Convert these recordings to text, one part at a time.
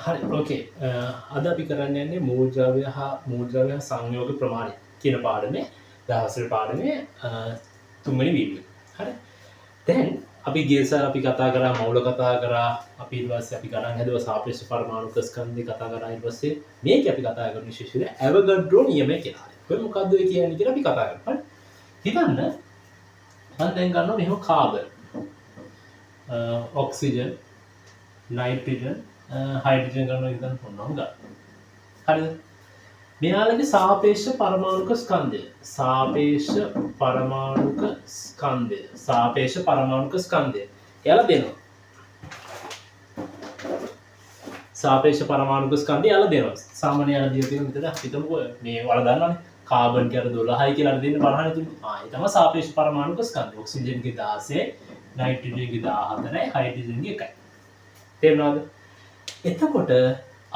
හරි ඕකේ අද අපි කරන්න යන්නේ මූද්‍රව්‍ය හා මූද්‍රව්‍ය සංයෝග ප්‍රමාණය කියන පාඩමේ දහසර පාඩමේ තුන්වෙනි වීඩියෝ. හරි දැන් අපි ගියසර අපි කතා කරා මවුල කතා කරා අපි ඊට පස්සේ අපි ගණන් හැදුවා සාපේක්ෂ පරමාණු ස්කන්ධය කතා කරා ඊට පස්සේ මේක අපි කතා කරන විශේෂය ඇවගඩ්‍රෝ නියමය කියලා. කොහොම මොකද්ද ඒ කියන්නේ කියලා අපි කතා කරමු. හරි හිතන්න මම දැන් ගන්නවා මෙහෙම කාබන් ඔක්සිජන් නයිට්‍රජන් හයිඩ්‍රජන් ගන්නවා හිතන්න පුළුවන් ගන්න. හරිද? මෙයාලගේ සාපේක්ෂ පරමාණුක ස්කන්ධය. සාපේක්ෂ පරමාණුක ස්කන්ධය. සාපේක්ෂ පරමාණුක ස්කන්ධය. එයාලා දෙනවා. සාපේක්ෂ පරමාණුක ස්කන්ධය එයාලා දෙනවා. සාමාන්‍ය යාලා දිය තියෙන විතර හිතමුකෝ මේ වල දන්නවනේ. කාබන් කියලා 12යි කියලා දෙන්න බලහන් තුනේ. ඒ තමයි සාපේක්ෂ පරමාණුක ස්කන්ධය. ඔක්සිජන්ගේ 16යි, නයිට්‍රජන්ගේ 14යි, හයිඩ්‍රජන්ගේ 1යි. තේරුණාද? එතකොට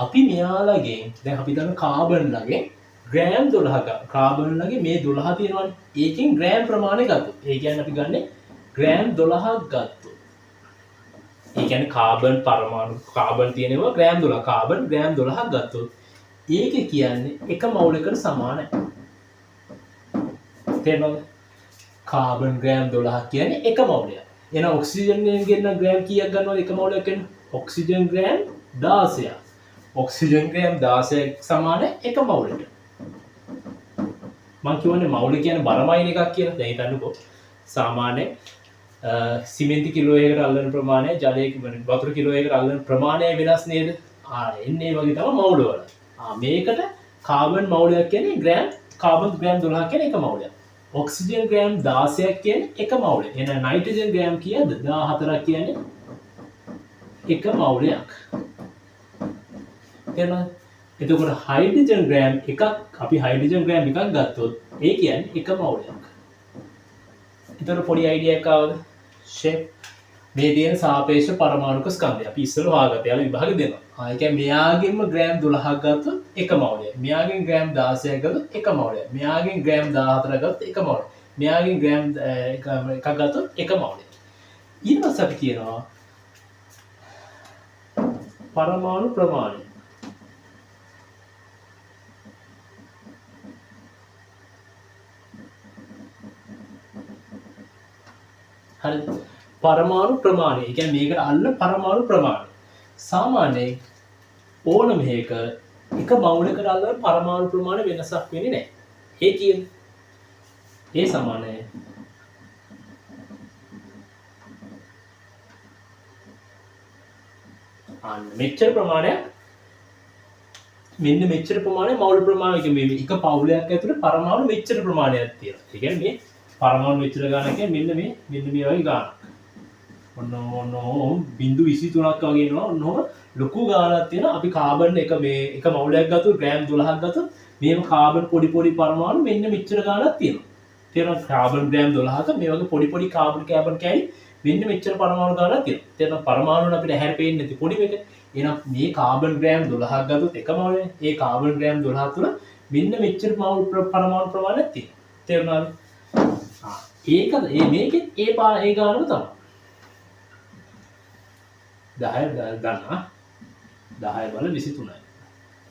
අපි මෙයාලගෙන් දැන් අපි දන්න කාබන් ලගේ ග්‍රෑම් 12ක කාබන් ලගේ මේ 12 තියෙනවනේ. ඒකෙන් ග්‍රෑම් ප්‍රමාණය ගත්තොත් ඒ කියන්නේ අපි ගන්නේ ග්‍රෑම් 12ක් ගත්තොත්. ඒ කියන්නේ කාබන් පරමාණු කාබන් තියෙනවා ග්‍රෑම් 12 කාබන් ග්‍රෑම් 12ක් ගත්තොත් ඒක කියන්නේ එක මවුලයකට සමානයි. තේරෙනවද? කාබන් ග්‍රෑම් 12ක් කියන්නේ එක මවුලයක්. එහෙනම් ඔක්සිජන් ගෙන්න ග්‍රෑම් කීයක් ගන්නවද එක මවුලයක් වෙන? ඔක්සිජන් ග්‍රෑම් 16ක්. ඔක්සිජන් ග්‍රෑම් 16ක් සමාන එක මවුලට. මම කියවනේ මවුල කියන්නේ බරමයින් එකක් කියලා. දැන් හිතන්නකෝ. සාමාන්‍ය සිමෙන්ති කිලෝයකට අල්ලන ප්‍රමාණය ජලයක වතුර කිලෝයකට අල්ලන ප්‍රමාණය වෙනස් නේද? එන්නේ වගේ තමයි මවුල වල. මේකට කාබන් මවුලයක් කියන්නේ ග්‍රෑම් කාබන් ග්‍රෑම් 12ක් කියන්නේ එක මවුලයක්. ඔක්සිජන් ග්‍රෑම් 16ක් කියන්නේ එක මවුලයක්. එහෙනම් නයිට්‍රජන් ග්‍රෑම් කීයද? 14ක් කියන්නේ එක මවුලයක්. තේරුණාද? එතකොට හයිඩ්‍රජන් ග්‍රෑම් එකක් අපි හයිඩ්‍රජන් ග්‍රෑම් එකක් ගත්තොත් ඒ කියන්නේ එක මවුලයක්. එතකොට පොඩි අයිඩියා එකක් ආවද? ෂේප් මේ තියෙන සාපේක්ෂ පරමාණුක ස්කන්ධය අපි ඉස්සෙල්ලා හොයාගත්තා. යාළුවා විභාග දෙනවා. ඒ කියන්නේ මෙයාගෙන්ම ග්‍රෑම් 12ක් ගත්තොත් එක මවුලයක්. මෙයාගෙන් ග්‍රෑම් 16ක් ගත්තොත් එක මවුලයක්. මෙයාගෙන් ග්‍රෑම් 14ක් ගත්තොත් එක මවුලයක්. මෙයාගෙන් ග්‍රෑම් එකක් ගත්තොත් එක මවුලයක්. ඊට පස්සේ අපි කියනවා පරමාණු ප්‍රමාණය. හරිද? පරමාණු ප්‍රමාණය. ඒ කියන්නේ මේකට අල්ල පරමාණු ප්‍රමාණය. සාමාන්‍යයෙන් ඕනම එකක එක මවුලයකට අල්ලන පරමාණු ප්‍රමාණය වෙනසක් වෙන්නේ නැහැ. ඒ කියන්නේ ඒ සමානයි මෙච්චර ප්‍රමාණයක් මෙන්න මෙච්චර ප්‍රමාණය මවුල ප්‍රමාණය කියන්නේ මේ එක පවුලයක් ඇතුලේ පරමාණු මෙච්චර ප්‍රමාණයක් තියෙනවා. ඒ කියන්නේ මේ පරමාණු මෙච්චර ගානක් කියන්නේ මෙන්න මේ වගේ ගානක්. ඔන්න 0.23ක් වගේ එනවා. ඔන්නෝම ලොකු ගානක් තියෙනවා. අපි කාබන් එක මේ එක මවුලයක් ගත්තොත් ග්‍රෑම් 12ක් ගත්තොත් මේම කාබන් පොඩි පරමාණු මෙන්න මෙච්චර ගානක් තියෙනවා. තේරෙනවද? කාබන් ග්‍රෑම් 12ක මේ වගේ පොඩි කාබන් කෑලි මෙන්න මෙච්චර පරමාණු ගානක් තියෙනවා. තේරෙනවද? පරමාණුන් අපිට ඇහැර පේන්නේ නැති පොඩි මේක. එහෙනම් මේ කාබන් ග්‍රෑම් 12ක් ගත්තොත් එක මවුලනේ. ඒ කාබන් ග්‍රෑම් 12 තුල මෙන්න මෙච්චර පරමාණු ප්‍රමාණයක් තියෙනවා. තේරුණාද? ඒකද මේකෙත් ඒ ගානම තමයි. 10 ගන්නවා 10 බල 23යි.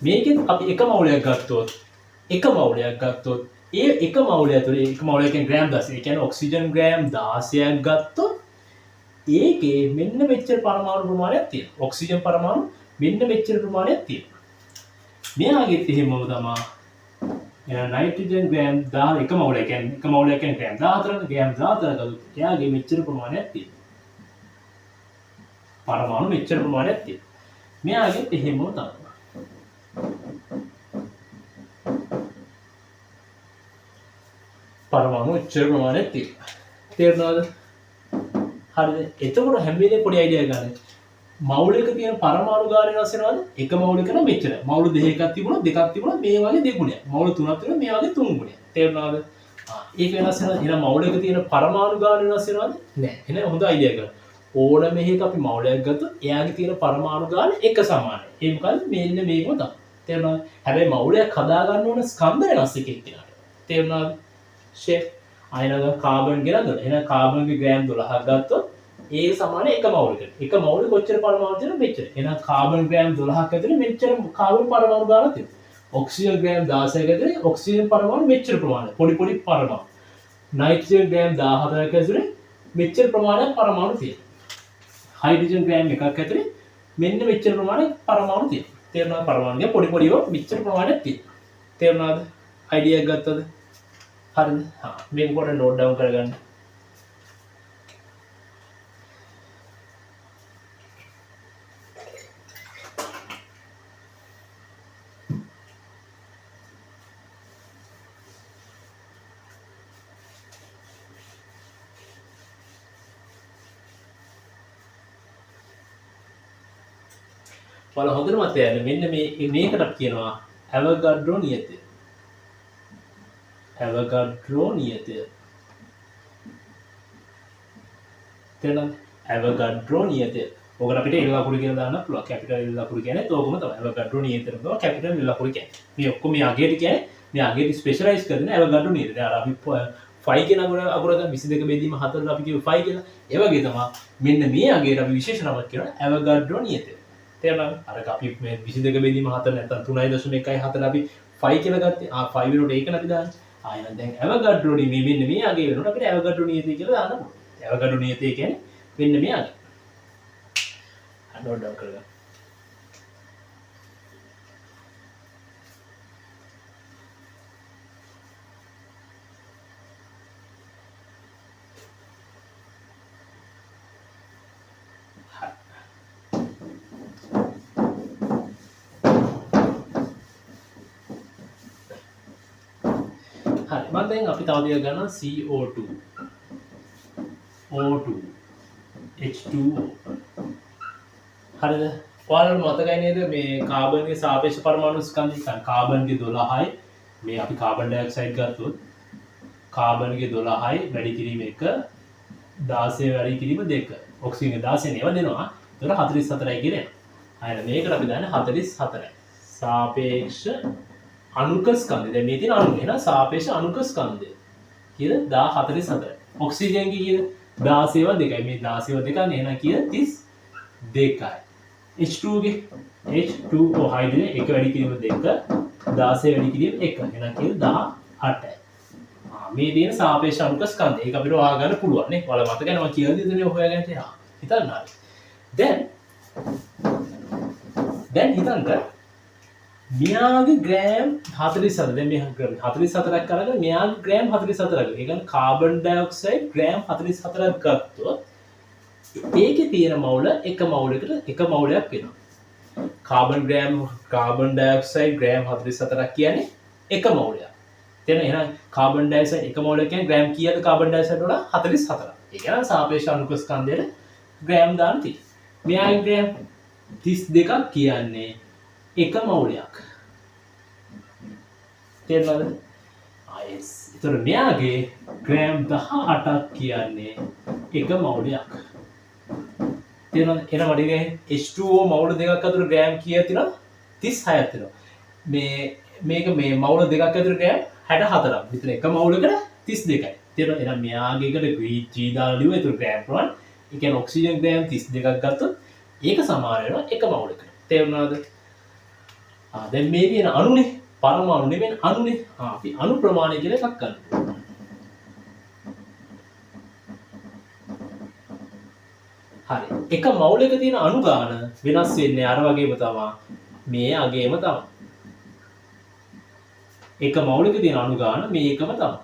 මේකෙත් අපි එක මවුලයක් ගත්තොත් ඒ එක මවුලය ඇතුලේ එක මවුලයක් කියන්නේ ග්‍රෑම් 16. ඒ කියන්නේ ඔක්සිජන් ග්‍රෑම් 16ක් ගත්තොත් ඒකේ මෙන්න මෙච්චර පරමාණු ප්‍රමාණයක් තියෙනවා. ඔක්සිජන් පරමාණු මෙන්න මෙච්චර ප්‍රමාණයක් තියෙනවා. මෙයාගෙත් එහෙමම තමයි. එහෙනම් නයිට්‍රජන් ග්‍රෑම් 10 එක මවුලයක් කියන්නේ එක මවුලයක් කියන්නේ ග්‍රෑම් 14 ග්‍රෑම් 14 ගත්තොත් එයාගේ මෙච්චර ප්‍රමාණයක් තියෙනවා. පරමාණු මෙච්චර ප්‍රමාණයක් තියෙනවා. මෙයාගෙත් එහෙමම තමයි. පරමාණු මෙච්චර ප්‍රමාණයක් තියෙනවා. තේරුණාද? හරිද? එතකොට හැම වෙලේම පොඩි අයිඩියා ගන්න. මවුලයක තියෙන පරමාණු ගාණය වෙනස් වෙනවද? එක මවුලයක නම් මෙච්චර. මවුල දෙකක් තිබුණොත් මේ වගේ දෙගුණයක්. මවුල තුනක් තිබුණොත් මේ වගේ තුන් ගුණයක්. තේරුණාද? ඒක වෙනස් වෙනවා. එහෙනම් මවුලයක තියෙන පරමාණු ගාණය වෙනස් වෙනවද? නැහැ. එහෙනම් හොඳ අයිඩියා ගන්න. ඕනම එකක අපි මවුලයක් ගත්තොත් එයාගේ තියෙන පරමාණු ගාණය එක සමානයි. ඒ මොකද මෙන්න මේකම තමයි. තේරුණාද? හැබැයි මවුලයක් හදා ගන්න ඕන ස්කන්ධ වෙනස් එකක් තියෙනවා. තේරුණාද? ෂේප් අයනග කාබන් ගෙනද එහෙනම් කාබන්ගේ ග්‍රෑම් 12ක් ගත්තොත් ඒක සමාන එක මවුලකට. එක මවුල කොච්චර පරමාණු තියෙනවද මෙච්චර. එහෙනම් කාබන් ග්‍රෑම් 12ක් ඇතුලේ මෙච්චර කාබන් පරමාණු ගානක් තියෙනවා. ඔක්සිජන් ග්‍රෑම් 16ක ඇතුලේ ඔක්සිජන් පරමාණු මෙච්චර ප්‍රමාණයක්. පොඩි පොඩි පරමාණු. නයිට්‍රජන් ග්‍රෑම් 14ක ඇතුලේ මෙච්චර ප්‍රමාණයක් පරමාණු තියෙනවා. හයිඩ්‍රජන් ග්‍රෑම් එකක් ඇතුලේ මෙන්න මෙච්චර ප්‍රමාණයක් පරමාණු තියෙනවා. තේරුණාද? පරමාණුගේ පොඩි පොඩිව මෙච්චර ප්‍රමාණයක් තියෙනවා. තේරුණාද? අයිඩියා එකක් ගත්තද? හරිද? මේක පොඩ්ඩක් නෝට් ඩවුන් කරගන්න. ඔයාලා හොඳට මතක තියාගන්න මෙන්න මේකට කියනවා ඇවෝගැඩ්‍රෝ නියතය. ඇවෝගැඩ්‍රෝ නියතය. තේරෙනවද? ඇවෝගැඩ්‍රෝ නියතය. ඕකට අපිට එල් ලකුණු කියලා දාන්න පුළුවන්. කැපිටල් එල් ලකුණු කියන්නේ ඕකම තමයි. ඇවෝගැඩ්‍රෝ නියතය තමයි කැපිටල් එල් ලකුණු කියන්නේ. මේ ඔක්කොම මේ අගයට කියන්නේ මේ අගයට ස්පෙෂලායිස් කරන ඇවෝගැඩ්‍රෝ නියතය. දැන් අපි 5 කියන අගුර ගන්න 22 බෙදීම 4 අපි කියමු 5 කියලා. ඒ වගේ තමයි මෙන්න මේ අගයට අපි විශේෂ නමක් කියනවා ඇවෝගැඩ්‍රෝ නියතය. තේරෙනවද? අර අපි මේ 22 බෙදීම 4 නැත්නම් 3.114 අපි 5 කියලා ගත්තේ. 5 වෙනකොට ඒක නැති දාන්නේ. ආයෙත් දැන් ඇවෝගැඩ්‍රෝ මේ මෙන්න මේ අගේ වෙනකොට අපිට ඇවෝගැඩ්‍රෝ නියතය කියලා දාන්න පුළුවන්. ඇවෝගැඩ්‍රෝ නියතය කියන්නේ මෙන්න මේ අගේ. නෝට් ඩවුන් කරගන්න. හරි මම දැන් අපි තව දෙයක් ගන්නවා CO2 O2 H2O හරිද ඔයාලට මතකයි නේද මේ කාබන්ගේ සාපේක්ෂ පරමාණු ස්කන්ධය කාබන්ගේ 12යි මේ අපි කාබන් ඩයොක්සයිඩ් ගත්තොත් කාබන්ගේ 12යි වැඩි කිරීම 1 16 වැඩි කිරීම 2 ඔක්සිජන් 16 නේව දෙනවා ඒතර 44යි කියන්නේ අයන මේකට අපි දාන්නේ 44යි සාපේක්ෂ අණුක ස්කන්ධය දැන් මේ තියෙන අණු එහෙනම් සාපේක්ෂ අණුක ස්කන්ධය කීයද 1044 ඔක්සිජන් කීයද 16 2යි මේ 16 2 නේ එහෙනම් කීයද 32යි H2 ගේ H2O හයිඩ්‍රජන් එක වැඩි කිරීම 2 16 වැඩි කිරීම 1 එහෙනම් කීයද 18යි මේ තියෙන සාපේක්ෂ අණුක ස්කන්ධය ඒක අපිට හොයාගන්න පුළුවන් නේ ඔයාලා මතකයි මම කියලා දෙන්නේ හොයාගන්න තියා හිතන්න හරි දැන් හිතන්න මෙයාගේ ග්‍රෑම් 44 දැන් මේ ග්‍රෑම් 44ක් කරගෙන මෙයාගේ ග්‍රෑම් 44ක් ඒ කියන්නේ කාබන් ඩයොක්සයිඩ් ග්‍රෑම් 44ක් ගත්තොත් ඒකේ තියෙන මවුල එක මවුලකට එක මවුලයක් වෙනවා කාබන් ඩයොක්සයිඩ් ග්‍රෑම් 44ක් කියන්නේ එක මවුලයක් තේරෙනවද එහෙනම් කාබන් ඩයොක්සයිඩ් එක මවුලයක් කියන්නේ ග්‍රෑම් කීයද කාබන් ඩයොක්සයිඩ් වල 44ක් ඒ කියන්නේ සාපේක්ෂ අණුක ස්කන්ධයට ග්‍රෑම් දාන්න තියෙනවා මෙයාගේ ග්‍රෑම් 32ක් කියන්නේ එක මවුලයක් තේරෙනවද ආයෙත් ඒතර මෙයාගේ ග්‍රෑම් 18ක් කියන්නේ එක මවුලයක් තේරෙනවද එහෙනම් වඩේ H2O මවුල දෙකක් අතර ග්‍රෑම් කීයක් තියෙනවද 36ක් තියෙනවා මේක මේ මවුල දෙකක් අතර ග්‍රෑම් 64ක් විතර එක මවුලකට 32යි තේරෙනවද එහෙනම් මෙයාගේ එකට G දාලා ලියුවා ඒතර ග්‍රෑම් ප්‍රමාණය ඒ කියන්නේ ඔක්සිජන් ග්‍රෑම් 32ක් ගත්තොත් ඒක සමාන වෙනවා එක මවුලකට තේරුණාද දැන් මේ තියෙන අණුනේ පරමාණු නෙවෙයි අණුනේ අපි අණු ප්‍රමාණය කියලා එකක් ගන්නවා හරි එක මවුලයක තියෙන අණු ගාන වෙනස් වෙන්නේ අර වගේම තමයි මේ අගේම තමයි එක මවුලයක තියෙන අණු ගාන මේකම තමයි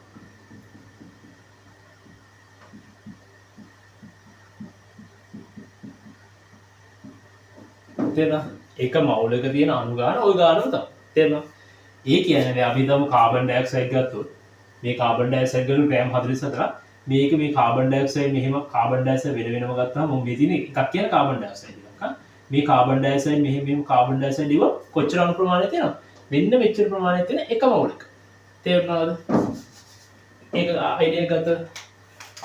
තේරෙනවද එක මවුලක තියෙන අණු ගාන ওই ගානම තමයි තේරෙනවද ඒ කියන්නේ අපි හිතමු කාබන් ඩයොක්සයිඩ් ගත්තොත් මේ කාබන් ඩයොක්සයිඩ් වල ග්‍රෑම් 44ක් මේක මේ කාබන් ඩයොක්සයිඩ් මෙහෙම කාබන් ඩයොක්සයිඩ් වෙනම ගත්තාම මොන් මේ තියෙන එකක් කියන කාබන් ඩයොක්සයිඩ් එකක් මේ කාබන් ඩයොක්සයිඩ් මෙහෙම කාබන් ඩයොක්සයිඩ් ඉව කොච්චර අණු ප්‍රමාණයක් තියෙනවද මෙන්න මෙච්චර ප්‍රමාණයක් තියෙන එක මවුලක තේරුණාද ඒක අයිඩියා එක ගත්තා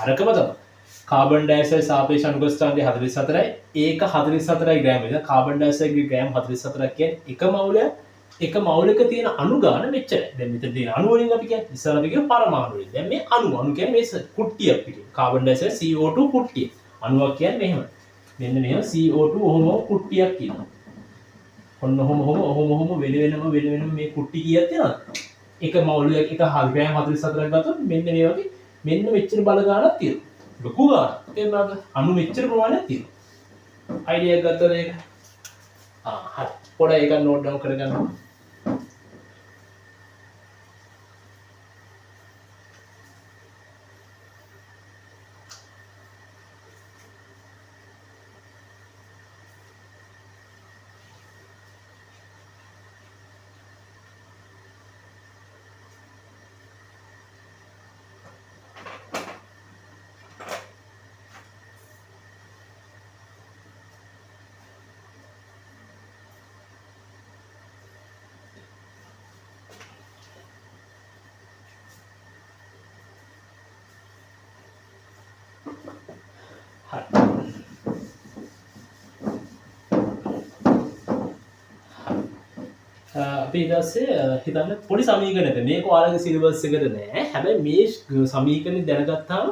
අරකම තමයි කාබන් ඩයොක්සයිඩ් සාපේක්ෂ අණුක ස්කන්ධය 44යි ඒක 44යි ග්‍රෑම් එක කාබන් ඩයොක්සයිඩ්ගේ ග්‍රෑම් 44ක් කියන්නේ එක මවුලයක් එක මවුලක තියෙන අණු ගාන මෙච්චරයි දැන් මෙතන තියෙන අණු වලින් අපි කියන්නේ ඉස්සර අපි කියන පරමාණු වලින් දැන් මේ අණු කියන්නේ මේ කුට්ටියක් පිටින් කාබන් ඩයොක්සයිඩ් CO2 කුට්ටිය අණුවක් කියන්නේ මෙහෙම. මෙන්න මෙහෙම CO2 ඔහොම කුට්ටියක් කියනවා. ඔන්න ඔහොම වෙන මේ කුට්ටි කීයක් තියෙනවද? එක මවුලයක් එක හල්පෑම් 44ක් ගත්තොත් මෙන්න මේ වගේ මෙන්න මෙච්චර බල ගානක් තියෙනවා. ලොකු ගානක්. තේරුණාද? අණු මෙච්චර ප්‍රමාණයක් තියෙනවා. අයිඩියා එකක් ගත්තද ඒක? හරි. පොඩ්ඩක් ඒක නෝට් ඩවුන් කරගන්න. අපි ඊට පස්සේ හිතන්න පොඩි සමීකරණයක් මේක ඔයාලගේ සිලබස් එකට නෑ. හැබැයි මේ සමීකරණ දැනගත්තාම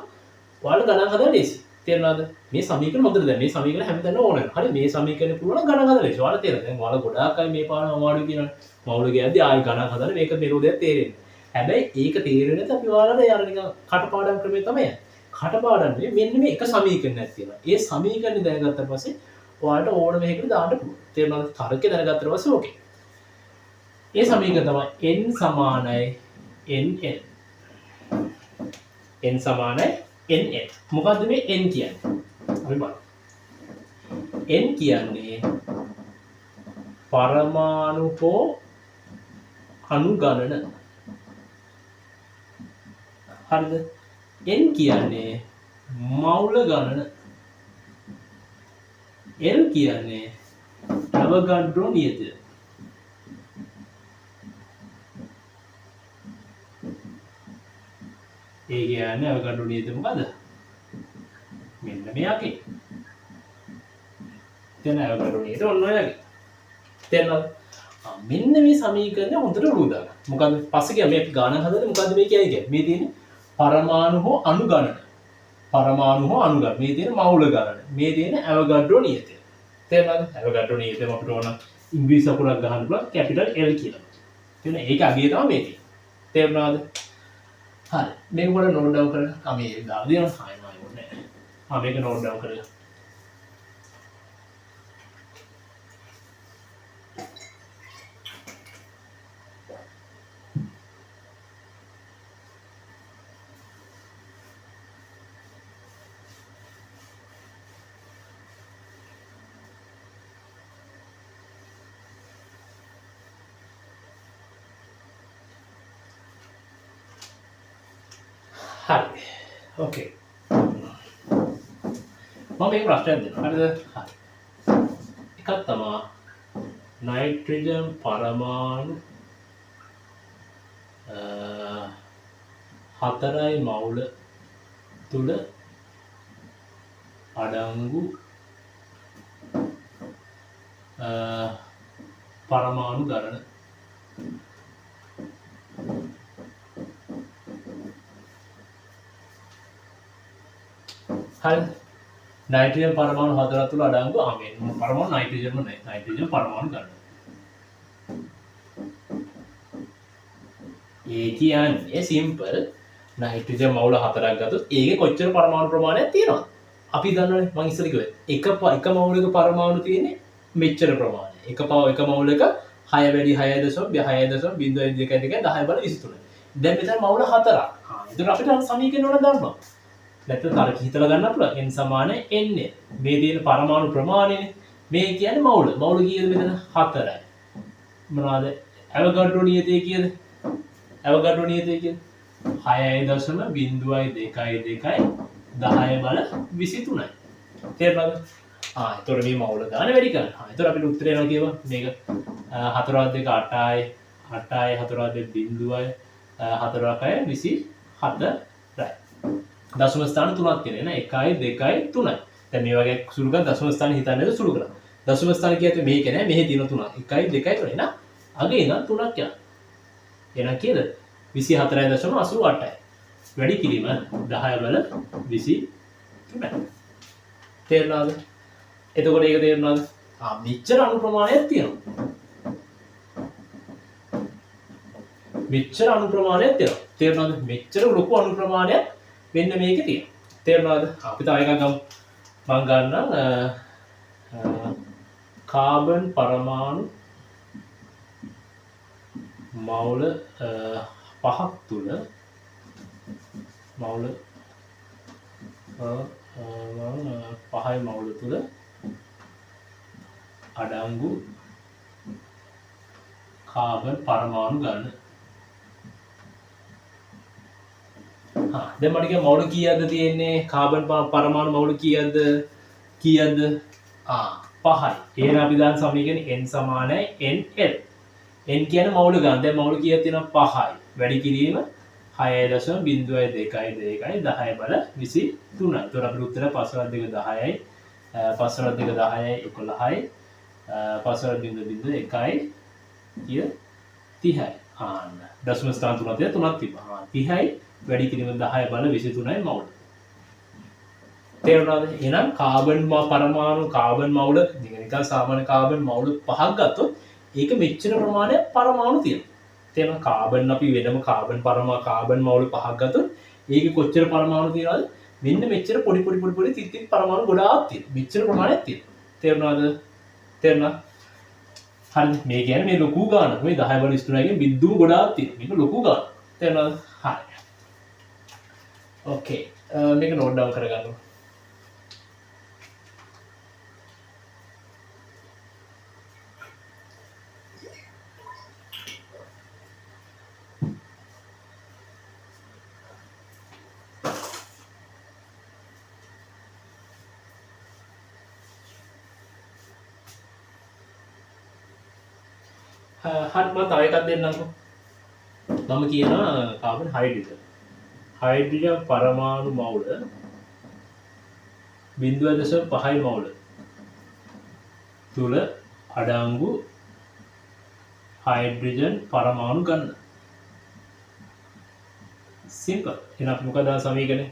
ඔයාලා ගණන් හදන්න ලේසි. තේරුණාද? මේ සමීකරණ හොඳට දැන් මේ සමීකරණ හැමතැනම ඕන වෙනවා. හරි මේ සමීකරණ පුළුවන් ගණන් හදන්න ලේසි. ඔයාලා තේරෙනවද? දැන් ඔයාලා ගොඩාක් අය මේ පාඩම අමාරු කියනවනේ. මවුල ගියද්දි ආයි ගණන් හදන්න මේක නිරෝධයක් තේරෙන්නේ. හැබැයි ඒක තේරෙන්නේ නැත්නම් අපි ඔයාලට යන නිකන් කටපාඩම් ක්‍රමය තමයි යන්නේ. කටපාඩම් නෙවෙයි මෙන්න මේ එක සමීකරණයක් තියෙනවා. ඒ සමීකරණ දැනගත්තා පස්සේ ඔයාලට ඕන මේකට දාන්න පුළුවන්. තේරුණාද? තර්කය දැනගත්තා පස්සේ ඕකේ. ඒ සමීකරණ තමයි n සමානයි nn. n සමානයි nn. මොකද්ද මේ n කියන්නේ? අපි බලමු. n කියන්නේ පරමාණු හෝ අණු ගණන. හරිද? n කියන්නේ මවුල ගණන. l කියන්නේ අවගඩ්‍රෝ නියතය. ඒ කියන්නේ අවගඩ්‍රෝ නියතය මොකද්ද? මෙන්න මෙයාගේ. දැන් අවගඩ්‍රෝ නියතය ඔන්න ඔයගේ. තේරෙනවද? මෙන්න මේ සමීකරණය හොඳට උරුම දාගන්න. මොකද පස්සේ කියන්නේ මේ අපි ගණන් හදන්නේ මොකද්ද මේ කියන්නේ? මේ තියෙන්නේ පරමාණු හෝ අණු ගණන. පරමාණු හෝ අණු ගණන. මේ තියෙන මවුල ගණන. මේ තියෙන අවගඩ්‍රෝ නියතය. තේරෙනවද? අවගඩ්‍රෝ නියතය අපිට ඕන ඉංග්‍රීසි අකුරක් ගහන්න පුළුවන් කැපිටල් L කියලා. තේරෙනවද? ඒක අගය තමයි මේ තියෙන්නේ. තේරුණාද? හරි. මේක පොඩ්ඩක් නෝට් ඩවුන් කරගන්න. මේ දාලා දෙනවා. ආයෙම ඕනේ නැහැ. මේක නෝට් ඩවුන් කරගන්න. හරි. ඕකේ. මම මේක ප්‍රශ්නයක් දෙන්නම්. හරිද? හරි. එකක් තමයි නයිට්‍රජන් පරමාණු 4යි මවුල තුල අඩංගු පරමාණු ගණන. හරි. නයිට්‍රජන් පරමාණු 4 තුල අඩංගු පරමාණු නයිට්‍රජන්ම නැහැ. නයිට්‍රජන් පරමාණු ගණන. ඒ කියන්නේ සිම්පල් නයිට්‍රජන් මවුල 4ක් ගත්තොත් ඒකේ කොච්චර පරමාණු ප්‍රමාණයක් තියෙනවද? අපි දන්නවනේ මම ඉස්සර කිව්වේ. එක මවුලක පරමාණු තියෙන්නේ මෙච්චර ප්‍රමාණය. එක මවුලක 6 වැඩි 6.2.2.2 10 බල 23. දැන් මෙතන මවුල 4ක්. ඒතර අපිට සමීකරණ වල දාන්න. නැත්නම් තර්ක හිතලා ගන්න පුළුවන්. n සමානයි n. මේ තියෙන පරමාණු ප්‍රමාණයනේ. මේ කියන්නේ මවුල. මවුල කීයද මෙතන? 4යි. මොනවාද? අවගඩ්‍රෝ නියතය කීයද? අවගඩ්‍රෝ නියතය කියන්නේ 6.02.2 10 බල 23යි. තේරුණාද? එතකොට මේ මවුල ගන්න වැඩි කරන්න. එතකොට අපිට උත්තරය එනවා කියව මේක 4 2 8යි 8යි 4 2 0යි 4 27යි. දශම ස්ථාන 3ක් තියෙන නේ 1යි 2යි 3යි. දැන් මේ වගේ සුළු ගන්න දශම ස්ථාන හිතන්නේ සුළු කරා. දශම ස්ථාන කියන්නේ මේක නෑ මෙහි තියෙන 3ක් 1යි 2යි 3යි නා. අගේ ඉඳන් 3ක් යනවා. එහෙනම් කීයද? 24.88යි. වැඩි කිරීම 10 බල 23යි. තේරුණාද? එතකොට ඒක තේරුණාද? මෙච්චර අණු ප්‍රමාණයක් තියෙනවා. මෙච්චර අණු ප්‍රමාණයක් තියෙනවා. තේරුණාද? මෙච්චර ලොකු අණු ප්‍රමාණයක් මෙන්න මේකේ තියෙනවා. තේරුණාද? අපි තව එකක් ගමු. මම ගන්නම් කාබන් පරමාණු මවුල 5ක් තුල මවුල 5යි මවුල තුල අඩංගු කාබන් පරමාණු ගන්න. දැන් මට කියන්න මවුල කීයක්ද තියෙන්නේ? කාබන් පරමාණු මවුල කීයක්ද? 5යි. එහෙනම් අපි දාන සමීකරණේ n සමානයි nl. n කියන්නේ මවුල ගන්න. දැන් මවුල කීයක් තියෙනවා? 5යි. වැඩි කිරීම 6.0222 10 බල 23යි. ඒතකොට අපේ උත්තරය 5 × 2 10යි. 5 × 2 10යි 11යි. 5 × 0.1යි කිය 30යි. දශම ස්ථාන තුනක් තිබ්බා. 30යි වැඩි කිරීම 10 බල 23යි මවුල. තේරුණාද? එහෙනම් කාබන් පරමාණු කාබන් මවුල නිකන් සාමාන්‍ය කාබන් මවුල 5ක් ගත්තොත් ඒක මෙච්චර ප්‍රමාණයක් පරමාණු තියෙනවා. තේරෙනවද? කාබන් අපි වෙනම කාබන් මවුල 5ක් ගත්තොත් ඒකේ කොච්චර පරමාණු තියෙනවද? මෙන්න මෙච්චර පොඩි තිත් පරමාණු ගොඩාක් තියෙනවා. මෙච්චර ප්‍රමාණයක් තියෙනවා. තේරුණාද? තේරුණා? හරි. මේ කියන්නේ මේ ලොකු ගානක්. මේ 10 බල 23 ගෙන් බිඳුව ගොඩාක් තියෙනවා. මේක ලොකු ගානක්. තේරුණාද? හරි. ඕකේ. මේක නෝට් ඩවුන් කරගන්න. හරි මම තව එකක් දෙන්නම්කෝ. මම කියනවා කාබන් හයිඩ්‍රජන්. හයිඩ්‍රජන් පරමාණු මවුල 0.5යි මවුල තුල අඩංගු හයිඩ්‍රජන් පරමාණු ගන්න. සිම්පල්. එහෙනම් අපි මොකද සමීකරණය?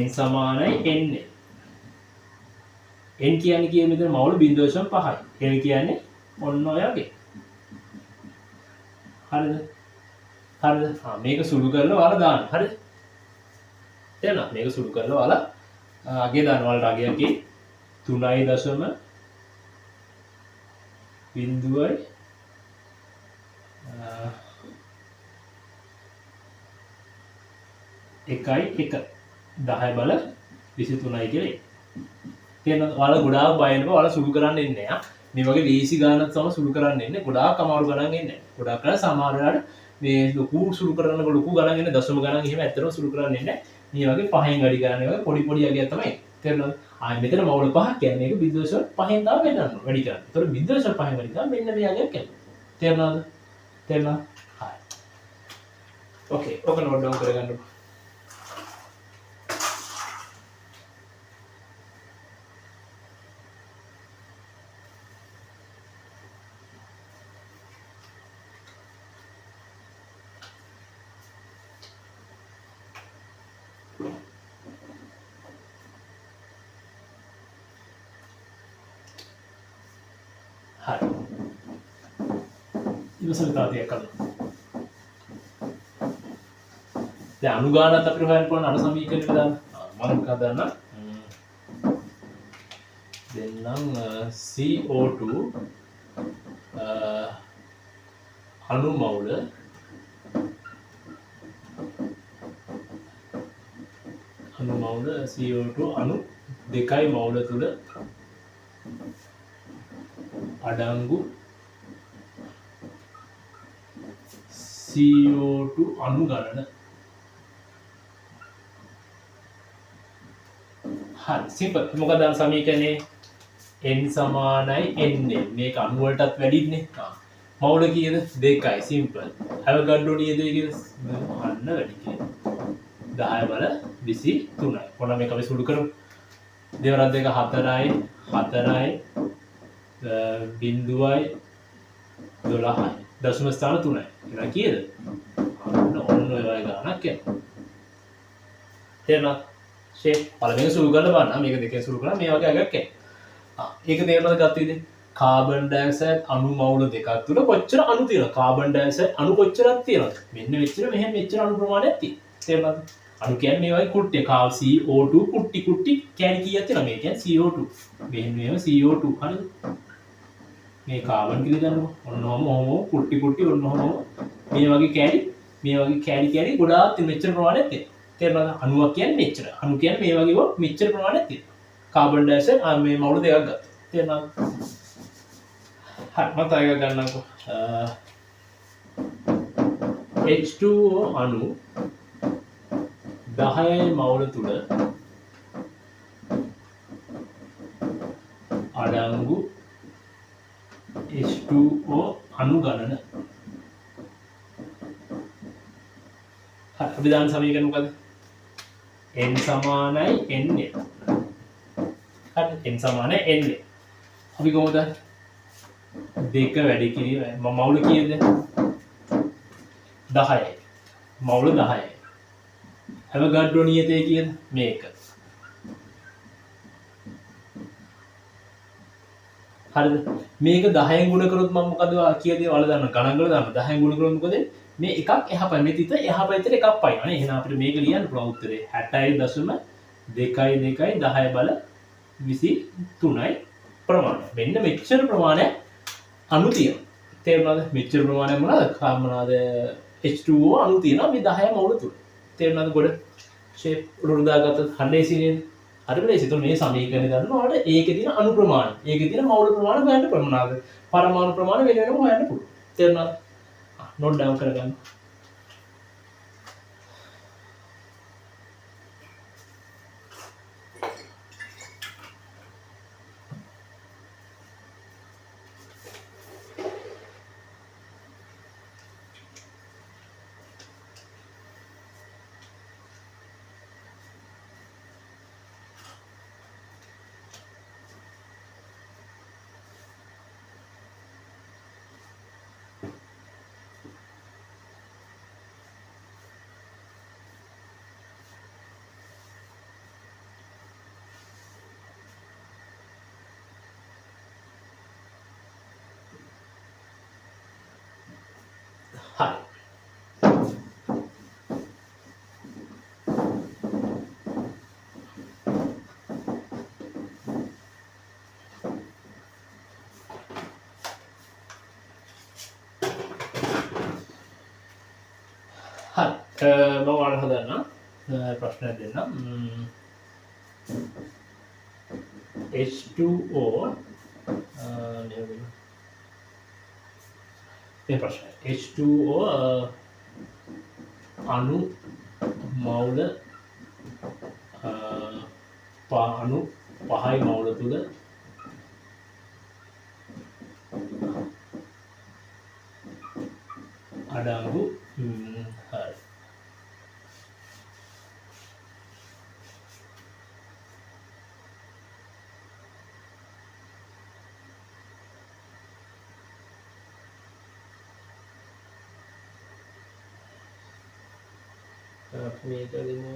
n සමානයි n. n කියන්නේ කීයද මෙතන මවුල 0.5යි. n කියන්නේ ඔන්න ඔය වගේ. හරිද? මේක සුළු කරලා ඔයාලා දාන්න. හරිද? තේරුණා? මේක සුළු කරලා ඔයාලා අගේ දාන්න. ඔයාලට අගයන්ගේ 3.0 බිඳුවයි 1.1 10 බල 23යි කියලා. තේරෙනවද? ඔයාලා ගොඩාක් බය වෙනවා. ඔයාලා සුළු කරන්න ඉන්නේ නැහැ. මේ වගේ ලේසි ගානක් තමයි සුළු කරන්න ඉන්නේ. ගොඩාක් අමාරු ගණන් එන්නේ නැහැ. ගොඩාක් කරලා සමහර වෙලාවට මේ ලොකු සුළු කරනකොට ලොකු ගණන් එන්නේ දශම ගණන් එහෙම ඇත්තටම සුළු කරන්නේ නැහැ. මේ වගේ 5න් වැඩි කරන්නේ වගේ පොඩි අගයක් තමයි. තේරුණාද? මෙතන මවුල 5ක් කියන්නේ මේක 0.5න් දාලා වැඩි කරනවා. ඒතකොට 0.5න් වැඩි කරා මෙන්න මේ අගයක් එනවා. තේරුණාද? හරි. ඕකේ. ඔක නෝට් ඩවුන් කරගන්න. හරි. ඉවසල තාතියක් කරමු. දැන් අනුගානත් අපිට හොයන්න පුළුවන් අණු සමීකරණෙට දාන්න. මම හදන්න. දෙන්නම් CO2 අණු මවුල CO2 අණු 2යි මවුල තුල අඩංගු CO2 අණු ගණන. හරි සිම්පල්. මොකද සමීකරණේ n සමානයි n. මේක අණු වලටත් වැඩිනේ. මවුල කීයද? 2යි. සිම්පල්. අවගඩ්ඩෝ නියද කීයද? අන්න වැඩි කීයද? 10 බල 23යි. කොහොම මේක අපි සුළු කරමු. දෙවරක් දෙක 4යි 0.12යි දශම ස්ථාන 3යි. එහෙනම් කීයද? ඔන්න ඔය වගේ ගානක් එනවා. තේරුණා? ෂේප් පළවෙනි සුළු කරලා බලන්න මේක දෙකෙන් සුළු කරලා මේ වගේ එකක් එනවා ඒක තේරුණාද ගත්ත විදිහ කාබන් ඩයොක්සයිඩ් අණු මවුල දෙකක් තුල කොච්චර අණු තියෙනවද කාබන් ඩයොක්සයිඩ් අණු කොච්චරක් තියෙනවද මෙන්න මෙච්චර මෙච්චර අණු ප්‍රමාණයක් තියෙනවා තේරුණාද අණු කියන්නේ මේ වගේ කුට්ටිය CO2 කුට්ටි කෑලි කීයක් තියෙනවද මේ කියන්නේ CO2 මෙන්න මේව CO2 හරිද මේ කාබන් කියලා දන්නකො ඔන්නෝම ඔහොම කුට්ටි ඔන්නෝම මේ වගේ කෑලි ගොඩාක් තියෙන මෙච්චර ප්‍රමාණයක් තියෙනවා තේරුණාද අණුවක් කියන්නේ මෙච්චර අණු කියන්නේ මේ වගේ මෙච්චර ප්‍රමාණයක් තියෙනවා කාබන් ඩයොක්සයිඩ් මේ මවුල දෙකක් ගත්තා තේරුණාද හරි මම තව එකක් ගන්නම්කෝ H2O අණු 10යි මවුල තුල අඩංගු H2O අණු ගණන හරි අපි දාන සමීකරණ මොකද n සමානයි n හරි n සමානයි n අපි කොහොමද දෙක වැඩි කිරීම මවුල කීයද 10යි මවුල 10යි අවගාඩ්‍රෝ නියතය කීයද මේක හරිද මේක 10න් ගුණ කරොත් මම මොකද කියද ඔයාලා දන්න ගණන් වල දාන්න 10න් ගුණ කරොත් මොකද මේ එකක් එහා පැත්තේ මෙතිත එහා පැත්තට එකක් පයින්න නේ එහෙනම් අපිට මේක ලියන්න පුළුවන් උත්තරේ 60.22 10 බල 23යි ප්‍රමාණය මෙන්න මෙච්චර ප්‍රමාණයක් අණු තියෙනවා තේරුණාද මෙච්චර ප්‍රමාණයක් මොනවාද H2O අණු තියෙනවා මේ 10 මවුල තුල තේරුණාද ගොඩ ෂේප් උඩට දාගත්තත් හන්නේ නේද හරි බලයිද එතකොට මේ සමීකරණය ගන්නකොට ඒකේ තියෙන අණු ප්‍රමාණය ඒකේ තියෙන මවුල ප්‍රමාණය හොයන්න ප්‍රමාණාද පරමාණු ප්‍රමාණය වෙන වෙනම හොයන්න පුළුවන් තේරුණාද නෝට් ඩවුන් කරගන්න හරි මම ඔයාලට හදන්න ප්‍රශ්නයක් දෙන්නම් H2O මේ ප්‍රශ්නය H2O අණු මවුල අණු 5යි මවුල තුල අඩංගු හරි මේක දෙමු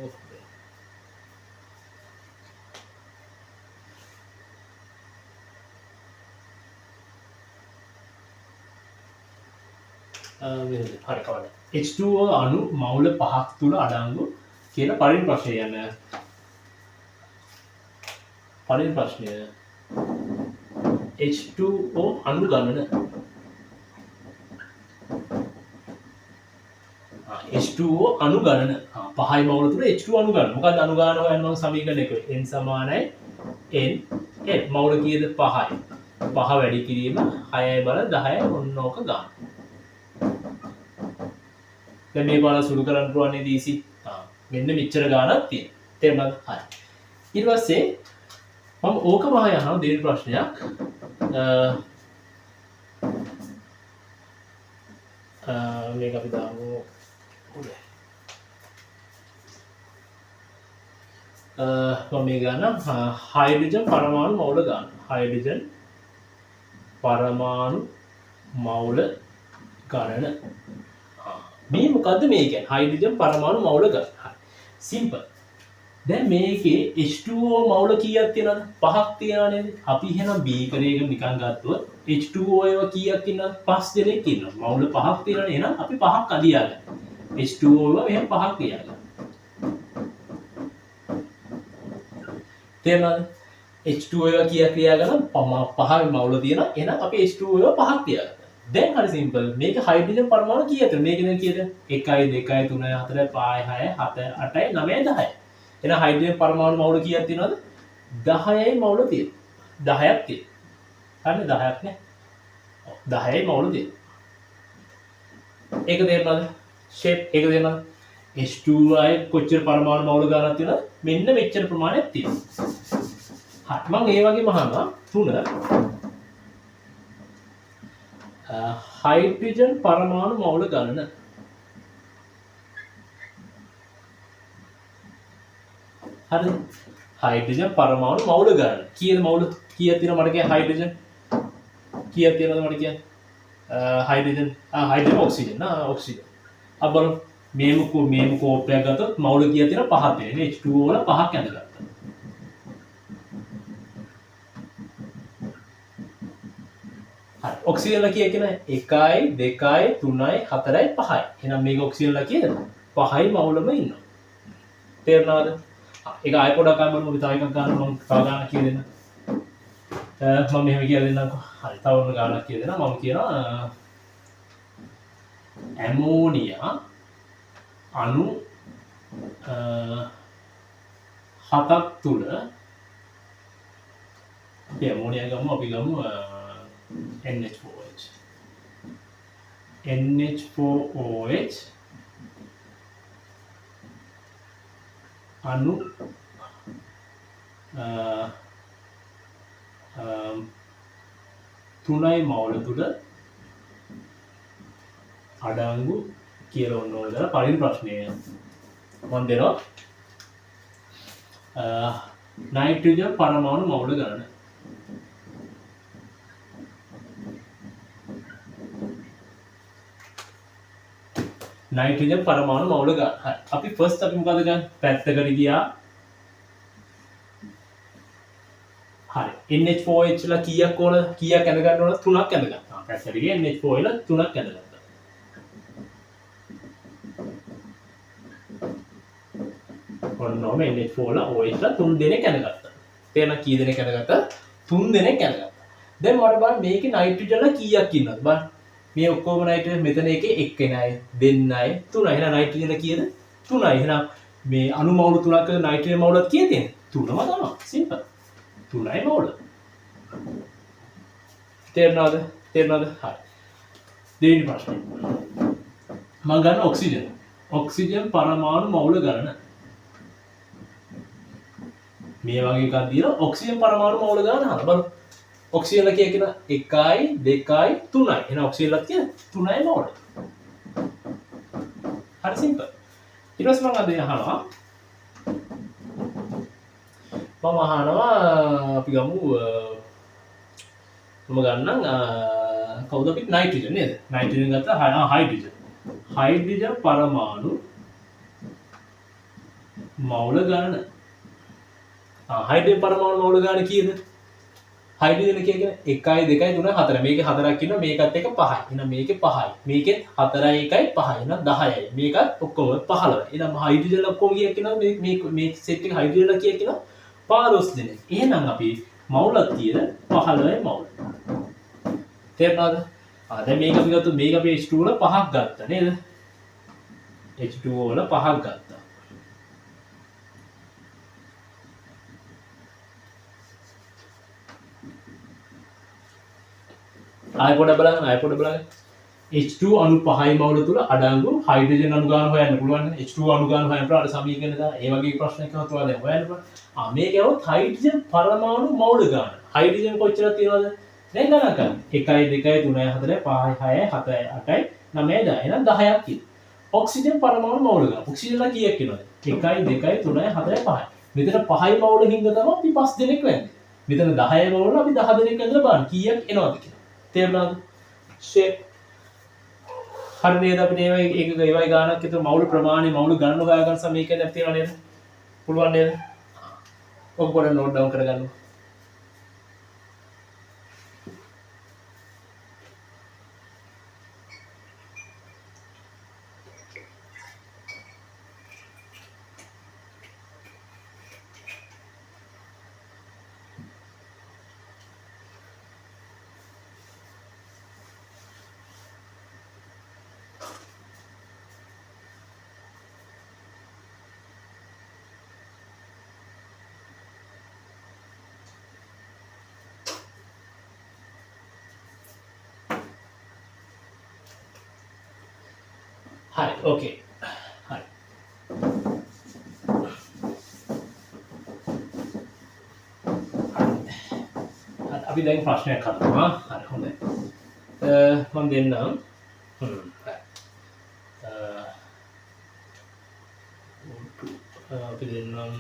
හරි කවන්න H2O අණු මවුල 5ක් තුල අඩංගු කියලා පළවෙනි ප්‍රශ්නේ යන පළවෙනි ප්‍රශ්නය H2O අණු ගණන H2O අණු ගණන 5යි මවුල තුල H2O අණු ගණන මොකක්ද අණු ගණන හොයන්න මම සමීකරණ එක n සමානයි n මවුල කීයද 5යි 5 වැඩි කිරීම 6යි බල 10යි ඔන්න ඕක ගන්න දැන් මේ පාඩම සුළු කරන්න පුළුවන් නේද DC මෙන්න මෙච්චර ගාණක් තියෙනවා තේරුණාද හරි ඊට පස්සේ මම ඕක මහ යනවා දෙවෙනි ප්‍රශ්නයක් මේක අපි දාමු හොඳයි මම මේ ගන්න හයිඩ්‍රජන් පරමාණු මවුල ගන්න හයිඩ්‍රජන් පරමාණු මවුල ගණන මේ මොකද්ද මේ කියන්නේ හයිඩ්‍රජන් පරමාණු මවුල ගණන හරි සිම්පල් දැන් මේකේ H2O මවුල කීයක් තියෙනවද? 5ක් තියෙනවා නේද? අපි එහෙනම් බීකරයක නිකන් ගත්තොත් H2O ඒවා කීයක් ඉන්නවද? 5 දෙනෙක් ඉන්නවා. මවුල 5ක් තියෙනවනේ. එහෙනම් අපි 5ක් අදියාගන්න. H2O ඒවා එහෙනම් 5ක් තියාගන්න. තේරෙනවද? H2O ඒවා කීයක් තියාගන්න? 5යි මවුල තියෙනවා. එහෙනම් අපි H2O ඒවා 5ක් තියාගන්න. දැන් හරි සිම්පල්. මේක හයිඩ්‍රජන් පරමාණු කීයද? මේක දැන් කීයද? 1 2 3 4 5 6 7 8 9 10. එහෙනම් හයිඩ්‍රජන් පරමාණු මවුල කීයක් තියෙනවද? 10යි මවුල තියෙනවා. 10ක් තියෙනවා. හරිද? 10ක් නේ. 10යි මවුල තියෙනවා. ඒක තේරෙනවද? ෂේප් එක තේරෙනවද? H2I කොච්චර පරමාණු මවුල ගානක් තියෙනවද? මෙන්න මෙච්චර ප්‍රමාණයක් තියෙනවා. හරි. මම ඒ වගේම අහනවා 3 හයිඩ්‍රජන් පරමාණු මවුල ගණන. හරිද? හයිඩ්‍රජන් පරමාණු මවුල ගණන. කීයද මවුල? කීයක් තියෙනවද මට කියන්න හයිඩ්‍රජන්? කීයක් තියෙනවද මට කියන්න? Hydrogen hydrogen oxygen oxygen. අපි බලමු මේම කෝපයක් ගත්තොත් මවුල කීයක් තියෙනවද? 5ක් තියෙනවා. H2O වල 5ක් ඇඳගත්තා. හරි. ඔක්සිජන් ලා කීයක් කියනවා? 1යි 2යි 3යි 4යි 5යි. එහෙනම් මේක ඔක්සිජන් ලා කීයද? 5යි මවුලම ඉන්නවා. තේරුණාද? ඒක ආයෙ පොඩක් අහන්න මොකද තව එකක් ගන්න මම තව ගානක් කියලා දෙන්න. මම මෙහෙම කියලා දෙන්නම්කෝ. හරි තව ඔන්න ගානක් කියලා දෙන්න. මම කියනවා ඇමෝනියා අණු 7ක් තුල ඇමෝනියා ගමු අපි ගමු NH4OH NH4OH අණු 3යි මවුල තුල අඩංගු කියලා ඔන්න ඔය දාලා පළවෙනි ප්‍රශ්නය මම දෙනවා නයිට්‍රජන් පරමාණු මවුල ගණන. නයිට්‍රජන් පරමාණු මවුල ගන්න. හරි. අපි ෆස්ට් අපි මොකද ගන්න? පැත්තකට ගියා. හරි. NH4OH ලා කීයක් ඕනද? කීයක් ඇඳ ගන්න ඕනද? 3ක් ඇඳ ගන්න. පැත්තට ගියා NH4 ලා 3ක් ඇඳ ගන්න. ඔන්නෝම NH4 ලා OH ලා 3 දෙනෙක් ඇඳගත්තා. තේරෙන කී දෙනෙක් ඇඳගත්තා? 3 දෙනෙක් ඇඳගත්තා. දැන් මට බලන්න මේකේ නයිට්‍රජන් ලා කීයක් ඉන්නවද බලන්න. මේ ඔක්කොම නයිට්‍රජන් මෙතන එකේ එක්කෙනයි දෙන්නයි 3යි. එහෙනම් නයිට්‍රජන් කීයද? 3යි. එහෙනම් මේ අණු මවුල 3ක් අතර නයිට්‍රජන් මවුලත් කීයද? 3ම තමයි. සිම්පල්. 3යි මවුල. තේරෙනවද? තේරෙනවද? හරි. දෙවෙනි ප්‍රශ්නේ. මම ගන්න ඔක්සිජන්. ඔක්සිජන් පරමාණු මවුල ගණන. මේ වගේ එකක් දීලා ඔක්සිජන් පරමාණු මවුල ගණන අහන්න බලමු. ඔක්සිජන් ලා කීයක් කියනවා? 1යි 2යි 3යි. එහෙනම් ඔක්සිජන් ලාත් කියද? 3යි මවුල. හරි සිම්පල්. ඊට පස්සේ මම අද අහනවා අපි ගමු මම ගන්නම් කවුද අපි නයිට්‍රජන් නේද? නයිට්‍රජන් ගත්තා හයිඩ්‍රජන්. හයිඩ්‍රජන් පරමාණු මවුල ගණන. හයිඩ්‍රජන් පරමාණු මවුල ගණන කීයද? හයිඩ්‍රජන් කියන්නේ 1යි 2යි 3යි 4යි. මේකේ 4ක් ඉන්නවා. මේකත් එක 5යි. එහෙනම් මේකේ 5යි. මේකෙත් 4යි 1යි 5යි. එහෙනම් 10යි. මේකත් ඔක්කොම 15යි. එහෙනම් හයිඩ්‍රජන් ඔක්කොම කීයක් ඉන්නවද? මේ සෙට් එක හයිඩ්‍රජන් කීයක් ඉන්නවද? 15 දෙනෙක්. එහෙනම් අපි මවුලක් තියෙන 15යි මවුල. තේරුණාද? දැන් මේක අපි ගත්තොත් මේක අපි H2O වල 5ක් ගත්තා නේද? H2O වල 5ක් ගත්තා. ආයෙ පොඩ බලන්න H2 අණු 5යි මවුල තුල අඩංගු හයිඩ්‍රජන් අණු ගාන හොයන්න පුළුවන් නේ. H2 අණු ගාන හොයන්න අර සමීකරණ දාලා ඒ වගේ ප්‍රශ්නයක් කරනවා ඔයාලා දැන් හොයන්න පුළුවන්. මේකවොත් හයිඩ්‍රජන් පරමාණු මවුල ගාන. හයිඩ්‍රජන් කොච්චරක් තියෙනවද? දැන් ගණන් කරන්න. 1යි 2යි 3යි 4යි 5යි 6යි 7යි 8යි 9යි 10යි. එහෙනම් 10ක් තියෙනවා. ඔක්සිජන් පරමාණු මවුල ගාන. ඔක්සිජන් ලා කීයක් ඉන්නවද? 1යි 2යි 3යි 4යි 5යි. මෙතන 5යි මවුල හින්දා තමයි අපි 5 දෙනෙක් වෙන්නේ. මෙතන 10යි මවුල අපි 10 දෙනෙක් ඇඳලා බලන්න කීයක් එනවද කියලා. තේරුණාද? ෂේප් හරි නේද? අපිට ඒවයි ගානක් විතර මවුල ප්‍රමාණය මවුල ගණන හොයාගන්න සමීකරණයක් තියෙනවා නේද? පුළුවන් නේද? ඔක පොඩ්ඩක් නෝට් ඩවුන් කරගන්න. හරි ඕකේ. හරි. අපි දැන් ප්‍රශ්නයක් අහනවා. හරි හොඳයි. මම දෙන්නම්. අපි දෙන්නම්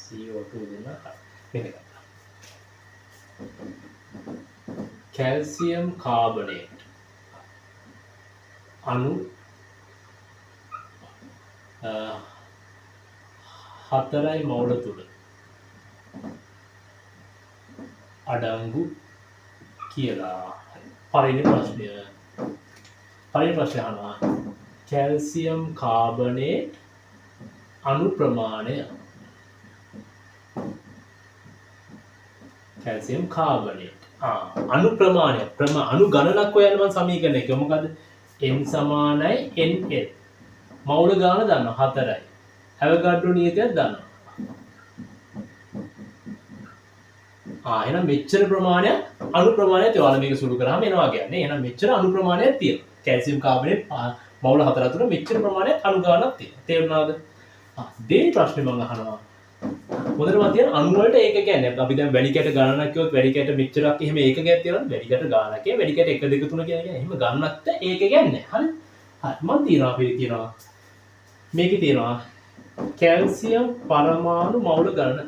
CO2 දෙන්න. මේක. කැල්සියම් කාබනේට් අණු 4යි මවුල තුල අඩංගු කියලා. පළවෙනි ප්‍රශ්නය අහනවා කැල්සියම් කාබනේට් අණු ප්‍රමාණය. කැල්සියම් කාබනේට් අණු ප්‍රමාණය අණු ගණනක් හොයන්න මම සමීකරණය කිව්ව මොකද්ද? n සමානයි nl. මවුල ගාන දන්නවා 4යි. ඇවෝගැඩ්‍රෝ නියතයක් දන්නවා. එහෙනම් මෙච්චර ප්‍රමාණයක් අණු ප්‍රමාණයක් ඔයාලා මේක සුළු කරාම එනවා කියන්නේ. එහෙනම් මෙච්චර අණු ප්‍රමාණයක් තියෙනවා. කැල්සියම් කාබනේට් මවුල 4 අතර මෙච්චර ප්‍රමාණයක් අණු ගානක් තියෙනවා. තේරුණාද? දෙවෙනි ප්‍රශ්නේ මම අහනවා. මොකදම තියෙන අණු වලට ඒකක කියන්නේ අපි දැන් වැඩි කැට ගණනක් කිව්වොත් වැඩි කැට මෙච්චරක් එහෙම ඒකකයක් තියෙනවා. වැඩි කැට ගානක් වැඩි කැට 1 2 3 කියන එහෙම ගන්නත් ඒකකයක් නැහැ. හරි. මම තියනවා අපි කියනවා මේකේ තියෙනවා කැල්සියම් පරමාණු මවුල ගණන.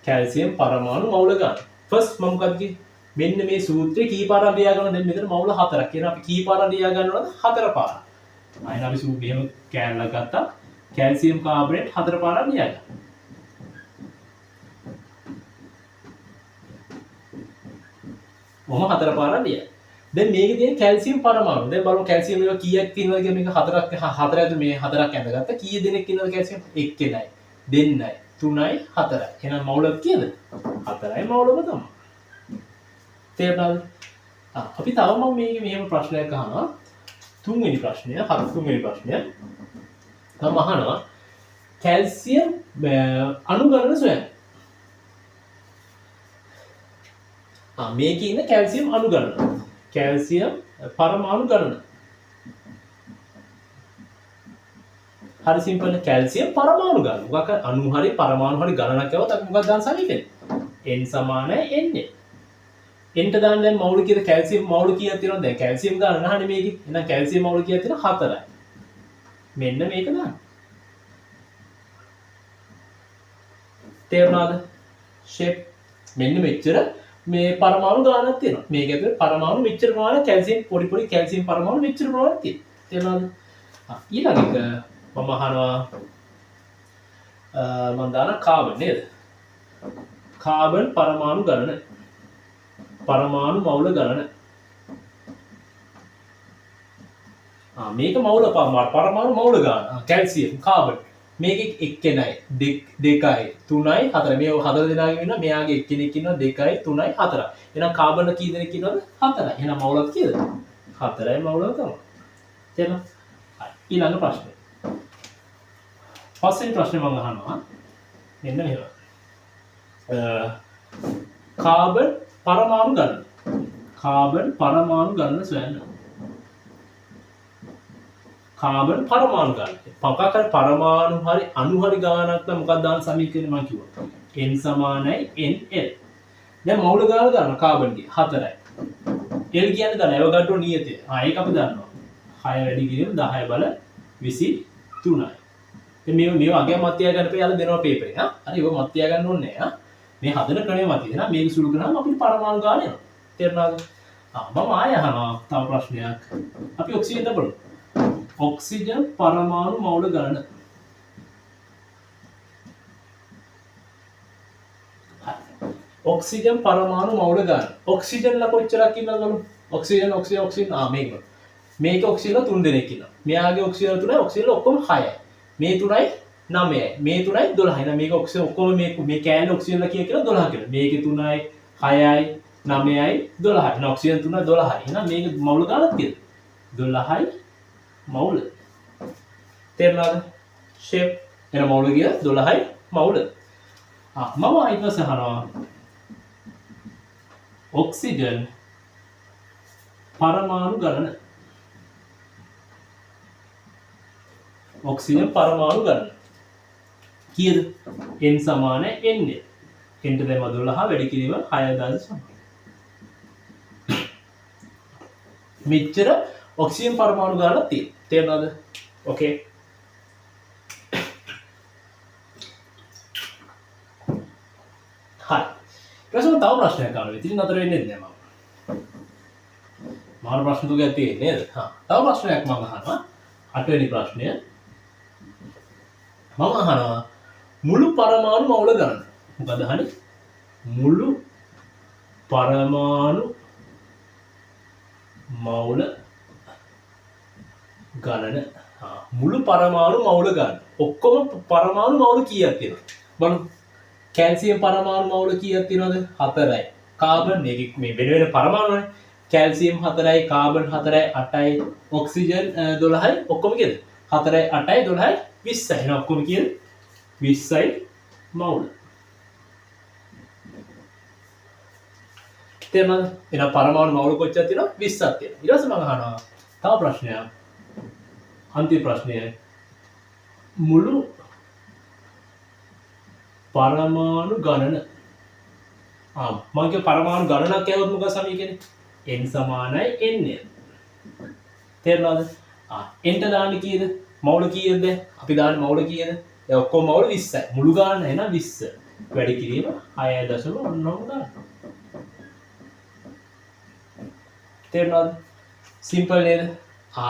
කැල්සියම් පරමාණු මවුල ගණන. ෆස්ට් මම මොකක්ද කිව්වේ? මෙන්න මේ සූත්‍රේ කී පාරක් ලියා ගන්නවද? දැන් මෙතන මවුල 4ක් කියනවා. අපි කී පාරක් ලියා ගන්නවද? 4 පාරක්. අයින අපි සූත්‍රේ එහෙම කෑල්ලක් ගත්තා. කැල්සියම් කාබනේට් 4 පාරක් ලියා ගන්න. මොහොම 4 පාරක් ලියන්න. දැන් මේකේ තියෙන කැල්සියම් පරමාණු. දැන් බලමු කැල්සියම් එක කීයක් තියෙනවද කියලා. මේක 4ක් ඇතුළේ මේ 4ක් ඇඳගත්තා. කීය දෙනෙක් ඉන්නවද කැල්සියම්? එක්කෙනයි, දෙන්නයි, තුනයි, හතරයි. එහෙනම් මවුලක් කීයද? 4යි මවුලම තමයි. තේරුණාද? අපි තව මම මේකේ මෙහෙම ප්‍රශ්නයක් අහනවා. තුන්වෙනි ප්‍රශ්නය මම අහනවා කැල්සියම් අණු ගණන සොයන්න. මේකේ ඉන්න කැල්සියම් අණු ගණන. කැල්සියම් පරමාණු ගණන. හරි සිම්පල්. කැල්සියම් පරමාණු ගණන. මොකක් අණු හරි පරමාණු හරි ගණනක් આવුවොත් අපි මොකක්ද දාන්න සමීකරණය? n සමානයි n. n ට දාන්න දැන් මවුල කීයද? කැල්සියම් මවුල කීයක් තියෙනවද? දැන් කැල්සියම් ගණන අහන්නේ මේකේ. එහෙනම් කැල්සියම් මවුල කීයක් තියෙනවද? 4යි. මෙන්න මේක දාන්න. තේරුණාද? ෂේප් මෙන්න මෙච්චර මේ පරමාණු ගානක් තියෙනවා. මේක ඇතුලේ පරමාණු මෙච්චර ප්‍රමාණයක් කැල්සියම් පොඩි කැල්සියම් පරමාණු මෙච්චර ප්‍රමාණයක් තියෙනවා. තේරුණාද? ඊළඟ එක මම අහනවා මම දාන කාබන් නේද? කාබන් පරමාණු ගණන. පරමාණු මවුල ගණන. මේක මවුල පරමාණු මවුල ගණන. කැල්සියම් කාබන් මේක එක්කෙනයි, දෙකයි, තුනයි, හතරයි. මේ 4 දෙනාගෙම ඉන්නවා. මෙයාගේ එක්කෙනෙක් ඉන්නවා, දෙකයි, තුනයි, හතරයි. එහෙනම් කාබන් කී දෙනෙක් ඉන්නවද? 4යි. එහෙනම් මවුලක් කීයද? 4යි මවුලක් තමයි. තේරෙනවද? හරි. ඊළඟ ප්‍රශ්නේ. පස්වෙනි ප්‍රශ්නේ මම අහනවා. මෙන්න මෙහෙම. කාබන් පරමාණු ගණන. කාබන් පරමාණු ගණන සොයන්න. කාබන් පරමාණු ගණන. මොකක් හරි පරමාණු හරි අණු හරි ගානක් නම් මොකක්ද දාන්න සමීකරණය මම කිව්වා. n සමානයි nl. දැන් මවුල ගාන ගන්න කාබන්ගේ 4යි. l කියන්නේ දන්න ඇවෝගැඩ්‍රෝ නියතය. ඒක අපි දන්නවා. 6 වැඩි කිරීම 10 බල 23යි. ඉතින් මේව අගය මත්තිය ගන්න පෙයාලා දෙනවා පේපරේ. හරි ඒක මත්තිය ගන්න ඕනේ නෑ. මේ හදන ක්‍රමය මත. එහෙනම් මේක සුළු කරාම අපිට පරමාණු ගාන එනවා. තේරුණාද? මම ආය අහනවා තව ප්‍රශ්නයක්. අපි ඔක්සිජන් බලමු. ඔක්සිජන් පරමාණු මවුල ගණන. ඔක්සිජන් පරමාණු මවුල ගණන. ඔක්සිජන්ලා කොච්චරක් ඉන්නවද බලමු. ඔක්සිජන් මේක. මේක ඔක්සිජන්ලා 3 දෙනෙක් ඉන්නවා. මෙයාගේ ඔක්සිජන්ලා 3යි ඔක්සිජන්ලා ඔක්කොම 6යි. මේ 3යි 9යි. මේ 3යි 12යි. එහෙනම් මේක ඔක්සිජන් ඔක්කොම මේ කෑල්ල ඔක්සිජන්ලා කියලා 12 කියලා. මේකේ 3යි 6යි 9යි 12යි. එහෙනම් ඔක්සිජන් 3යි 12යි. එහෙනම් මේක මවුල ගණනක් කියලා. 12යි මවුල. තේරුණාද? ෂේප් එන මවුල කිය 12යි මවුල. මම ඊපස්සේ අහනවා ඔක්සිජන් පරමාණු ගණන. ඔක්සිජන් පරමාණු ගණන කීයද? n සමාන n. n ට දැම්ම 12 වැඩි කිරීම 6.5. මෙච්චර ඔක්සිජන් පරමාණු ගණනක් තියෙනවා. තේරුණාද? ඕකේ. හරි. ඊට පස්සේ තව ප්‍රශ්නයක් අහනවා. ඉතින් නතර වෙන්නේ නැහැ මම. මාර ප්‍රශ්න තුනක් තියෙන්නේ නේද? තව ප්‍රශ්නයක් මම අහනවා. 8 වෙනි ප්‍රශ්නය. මම අහනවා මුළු පරමාණු මවුල ගණන. මොකද අහන්නේ? මුළු පරමාණු මවුල ගණන. මුළු පරමාණු මවුල ගණන. ඔක්කොම පරමාණු මවුල කීයක් තියෙනවද? බලමු. කැල්සියම් පරමාණු මවුල කීයක් තියෙනවද? 4යි. කාබන් මේ වෙන වෙන පරමාණුනේ. කැල්සියම් 4යි, කාබන් 4යි, 8යි, ඔක්සිජන් 12යි. ඔක්කොම කීයද? 4යි, 8යි, 12යි, 20යි. එහෙනම් ඔක්කොම කීයද? 20යි මවුල. තේරුණාද? එහෙනම් පරමාණු මවුල කොච්චරද තියෙනවද? 20ක් තියෙනවා. ඊට පස්සේ මම අහනවා තව ප්‍රශ්නයක්. අන්තිම ප්‍රශ්නය. මුළු පරමාණු ගණන. මම කිය පරමාණු ගණනක් ඇහුවොත් මොකද සමීකරණය? n සමානයි n. තේරුණාද? n ට දාන්නේ කීයද? මවුල කීයද? අපි දාන්නේ මවුල කීයද? දැන් ඔක්කොම මවුල 20යි. මුළු ගාන එහෙනම් 20. වැඩි කිරීම 6.9. තේරුණාද? සිම්පල් නේද?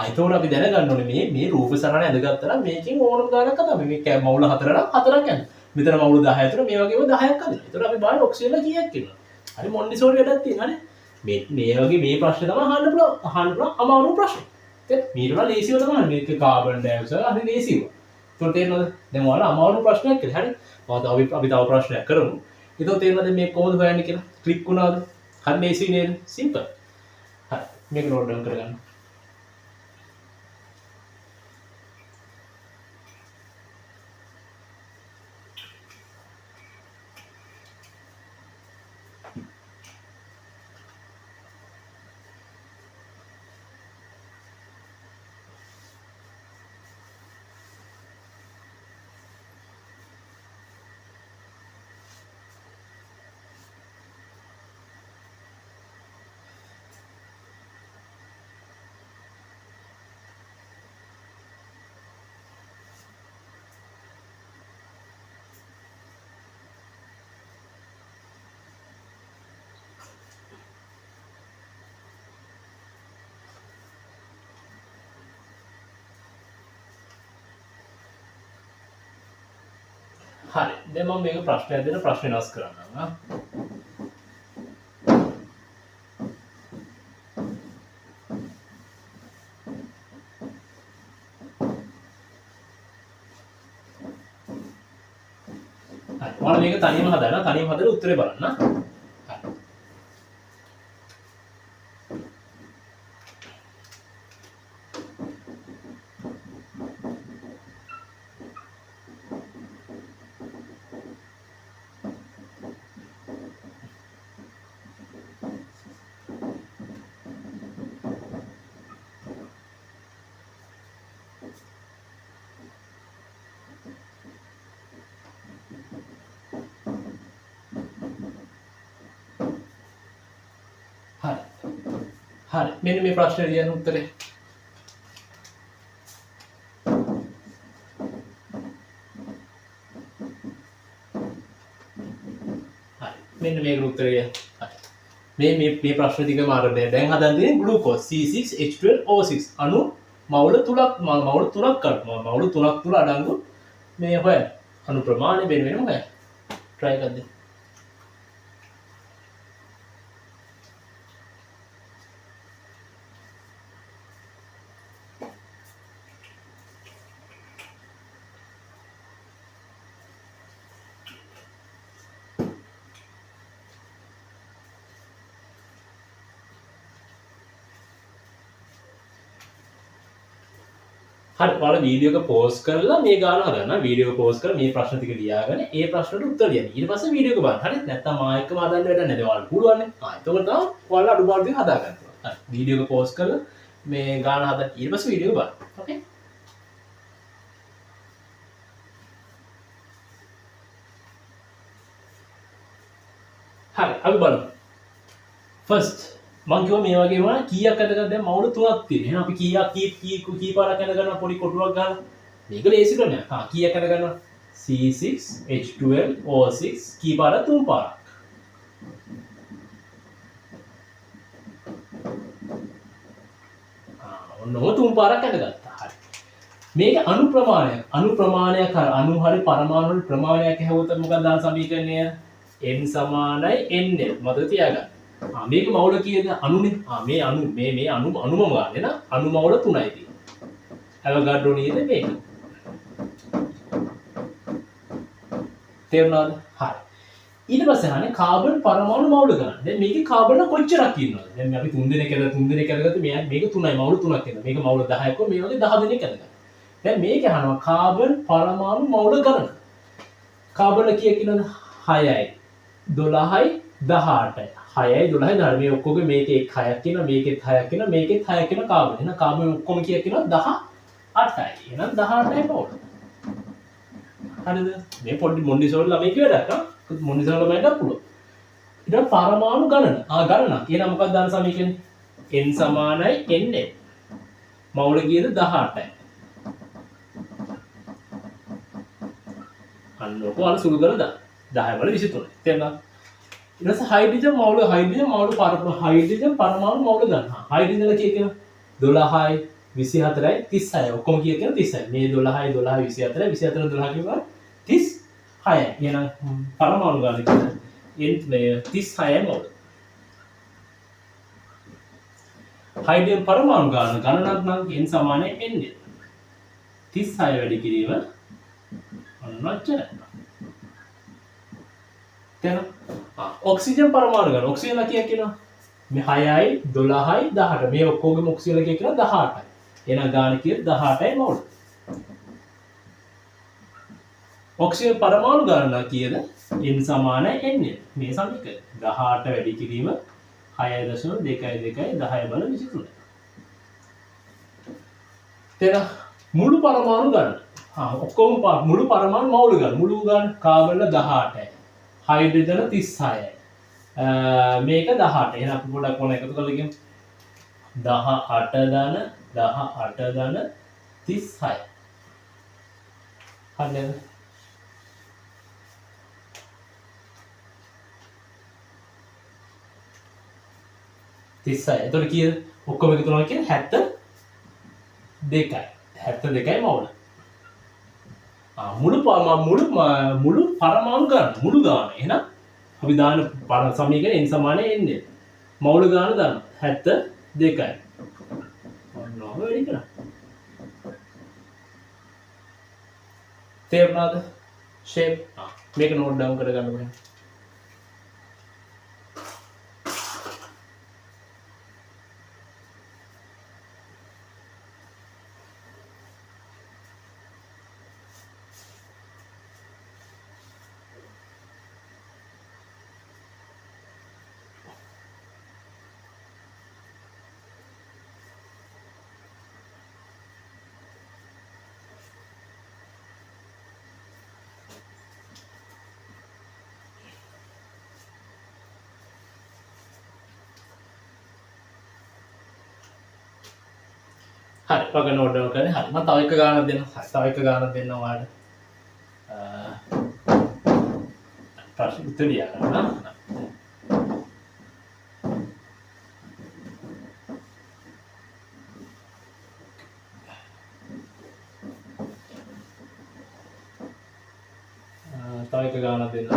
එතකොට අපි දැනගන්න ඕනේ මේ රූප සරණ ඇඳගත්තා නම් මේකෙන් ඕනම ගානක් තමයි. මේ මවුල 4 නම් 4ක් යනවා. මෙතන මවුල 10 ඇතුළ මේ වගේම 10ක් හදනවා. එතකොට අපි බලන්න ඔක්සිජන්ලා කීයක් ඉන්නවා. හරි මොන්ඩිසෝරි වැඩක් තියෙනවානේ. මේ වගේ මේ ප්‍රශ්නේ තමයි අහන්න පුළුවන් අමාරු ප්‍රශ්න. තේරෙනවද? මීට වඩා ලේසිව තමයි මේක කාබන් ඩයොක්සයිඩ් හරි ලේසිව. ඒතකොට තේරෙනවද? දැන් ඔයාලා අමාරු ප්‍රශ්නයක් කියලා. හරි. අපි තව ප්‍රශ්නයක් කරමු. ඒතකොට තේරෙනවද මේ කොහොමද හොයන්නේ කියලා? ක්ලික් වුණාද? හරි ලේසි නේද? සිම්පල්. හරි. මේක නෝට් ඩවුන් කරගන්න. හරි. දැන් මම මේක ප්‍රශ්නයක් දෙන ප්‍රශ්න වෙනස් කරන්නම්. හරි. ඔයාලා මේක තනියම හදන්න. තනියම හදලා උත්තරේ බලන්න. හරි. මෙන්න මේ ප්‍රශ්නේ ලියන්න උත්තරේ. හරි. මෙන්න මේකට උත්තරේ ලියන්න. හරි. මේ ප්‍රශ්න ටික මාරනේ දැන් හදන්න තියෙන්නේ ග්ලූකෝස් C6H12O6 අණු මවුල තුනක් මවුල තුනක් තුල අඩංගු මේ හොයන්න අණු ප්‍රමාණය වෙන වෙනම හොයන්න try එකක් දෙන්න හරි ඔයාලා වීඩියෝ එක පෝස් කරලා මේ ගාන හදන්න වීඩියෝ එක පෝස් කරලා මේ ප්‍රශ්න ටික ලියාගෙන ඒ ප්‍රශ්නට උත්තර ලියන්න ඊට පස්සේ වීඩියෝ එක බලන්න හරි නැත්නම් මා එක්කම හදන්න වැඩක් නැහැ ඔයාලා පුළුවන් නේ එතකොට තමයි ඔයාලා අඩුපාඩු ටික හදා ගන්න පුළුවන් හරි වීඩියෝ එක පෝස් කරලා මේ ගාන හදන්න ඊට පස්සේ වීඩියෝ එක බලන්න ඕකේ හරි අපි බලමු ෆස්ට් මං කිව්වා මේ වගේ වුණා කීයක් අදගත්ත දැන් මවුල තුනක් තියෙනවා. එහෙනම් අපි කී පාරක් අද ගන්නවා පොඩි කොටුවක් ගන්න. මේක ලේසි ක්‍රමයක්. කීයක් අද ගන්නවා? C6H12O6 කී පාරක් තුන් පාරක්. ඔන්න තුන් පාරක් අදගත්තා. හරි. මේක අණු ප්‍රමාණයක් අණු හරි පරමාණු වල ප්‍රමාණයක් හැවුවොත් මොකක්ද දාන සමීකරණය? n සමානයි nl. මතක තියාගන්න. මේක මවුල කීයද අණුනේ මේ අණු මේ අණුම ගන්න න අණු මවුල 3යි තියෙන්නේ ඇවගාඩ්‍රෝ නේද මේක තේරුණාද හරි ඊට පස්සේ අහන්නේ කාබන් පරමාණු මවුල ගන්න දැන් මේකේ කාබන් කොච්චරක් ඉන්නවද දැන් අපි 3 දෙනෙක් අරගත්ත මේක 3යි මවුල 3ක් ඉන්නවා මේක මවුල 10ක් මේ වගේ 10 දෙනෙක් අරගන්න දැන් මේක අහනවා කාබන් පරමාණු මවුල ගන්න කාබන් කීයක් ඉන්නවද 6යි 12යි 18යි 6යි 12යි 18 මේ ඔක්කොගේ මේකේ 6ක් කියනවා මේකෙත් 6ක් කියනවා මේකෙත් 6ක් කියනවා කාබන් එහෙනම් කාබන් ඔක්කොම කීයක් කියනවා 18යි එහෙනම් 18යි මෝල් හරිද මේ පොඩි මොන්ඩිසෝරි ළමයි කියලාද මොන්ඩිසෝරි ළමයිට පුළුවන් ඊට පරමාණු ගණන ගණන එහෙනම් මොකක්ද දාන සමීකරණය n සමානයි n මවුල කීයද 18යි අන්න ඔක වල සුළු කරලා දාන්න 10 වල 23 තේරුණාද ඊට පස්සේ හයිඩ්‍රජන් මවුල හයිඩ්‍රජන් පරමාණු මවුල ගන්න. හයිඩ්‍රජන් වල කීයද කියනවා? 12යි 24යි 36යි. ඔක්කොම කීයද කියනවා 36යි. මේ 12යි 12යි 24යි 24 12 කියනවා 36යි. එහෙනම් පරමාණු ගන්න කියලා. මේ 36යි මවුල. හයිඩ්‍රජන් පරමාණු ගන්න ගණනක් නම් n සමානයි n. 36 වැඩි කිරීම ඔන්න ඔච්චරයි. තේරෙනවද? ඔක්සිජන් පරමාණු ගන්න. ඔක්සිජන් කීයක් කියනවා? මේ 6යි 12යි 18. මේ ඔක්කොගේම ඔක්සිජන් කීයක් කියනවා 18යි. එහෙනම් ගාන කීයද 18යි මෝල්. ඔක්සිජන් පරමාණු ගණන කීයද? n සමානයි n. මේ සමීකරණය. 18 වැඩි කිරීම 6.22 10 බල 23. තේරෙනවද? මුළු පරමාණු ගන්න. ඔක්කොම මුළු පරමාණු මෝල් ගන්න. මුළු ගන්න කාබන් 18යි. හයිඩ්‍රජන 36යි. මේක 18. එහෙනම් අපි පොඩ්ඩක් මොන එකතු කරලා කියමු. 18 ධන 36. හරිද? 36. එතකොට කීයද? ඔක්කොම එකතු කරනවා කියන්නේ 72යි. 72යි මවුල. මුළු පරමාණු ගන්න මුළු ගාන එහෙනම් අපි දාන සමීකරණය n සමානයි n මවුල ගාන දාන්න 72යි ඔන්න වැඩි කරා තේරුණාද ෂේප් මේක නෝට් ඩවුන් කරගන්න බෑ හරි ඔක නෝට් ඩවුන් කරන්නේ හරි මම තව එක ගානක් දෙන්නම් හරි තව එක ගානක් දෙන්නම් ඔයාලට ප්‍රශ්න උත්තර ලියා ගන්න තව එක ගානක් දෙන්න.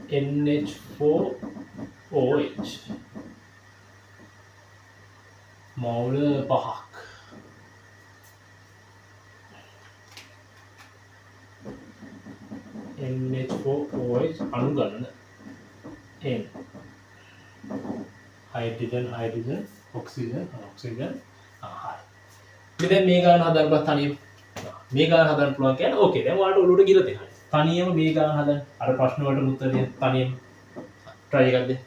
NH4OH මවුල 5ක්. NH4OH අණු ගණන N. හයිඩ්‍රජන් ඔක්සිජන් හරි. දැන් මේ ගාන හදන්න පුළුවන් තනියම. මේ ගාන හදන්න පුළුවන් කියන්නේ ඕකේ. දැන් ඔයාලට ඔලුවට ගිර දෙනවා. තනියම මේ ගාන හදන්න. අර ප්‍රශ්න වලට උත්තර දෙන්න තනියම. try එකක් දෙන්න.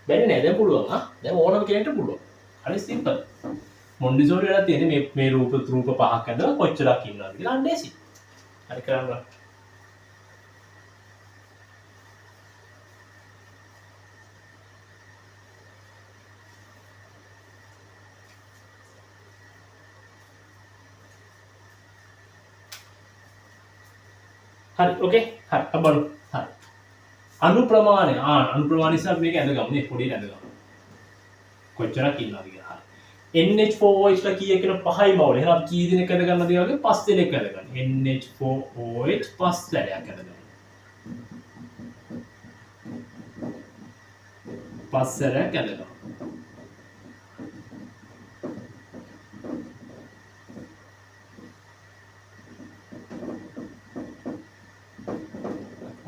බැරි නෑ දැන් පුළුවන්. දැන් ඕනම කෙනෙක්ට පුළුවන්. හරි සිම්පල්. මොන්ඩිසෝරි වල තියෙන්නේ මේ රූප 5ක් ඇදලා කොච්චරක් ඉන්නවද කියලා අන්නේසි. හරි කරන්න. හරි ඕකේ හරි අප බලමු. හරි අණු ප්‍රමාණය අණු ප්‍රමාණය නිසා මේක ඇඳගමු නේ පොඩියට ඇඳගමු. කොච්චරක් ඉන්නවද කියලා. හරි NH4OH ලා කීයක් කියන 5යි මවුල. එහෙනම් අපි කී දෙනෙක් ඇඳ ගන්නද වගේ 5 දෙනෙක් ඇඳ ගන්න. NH4OH 5 සැරයක් ඇඳ ගන්න. 5 සැරයක් ඇඳ ගන්න.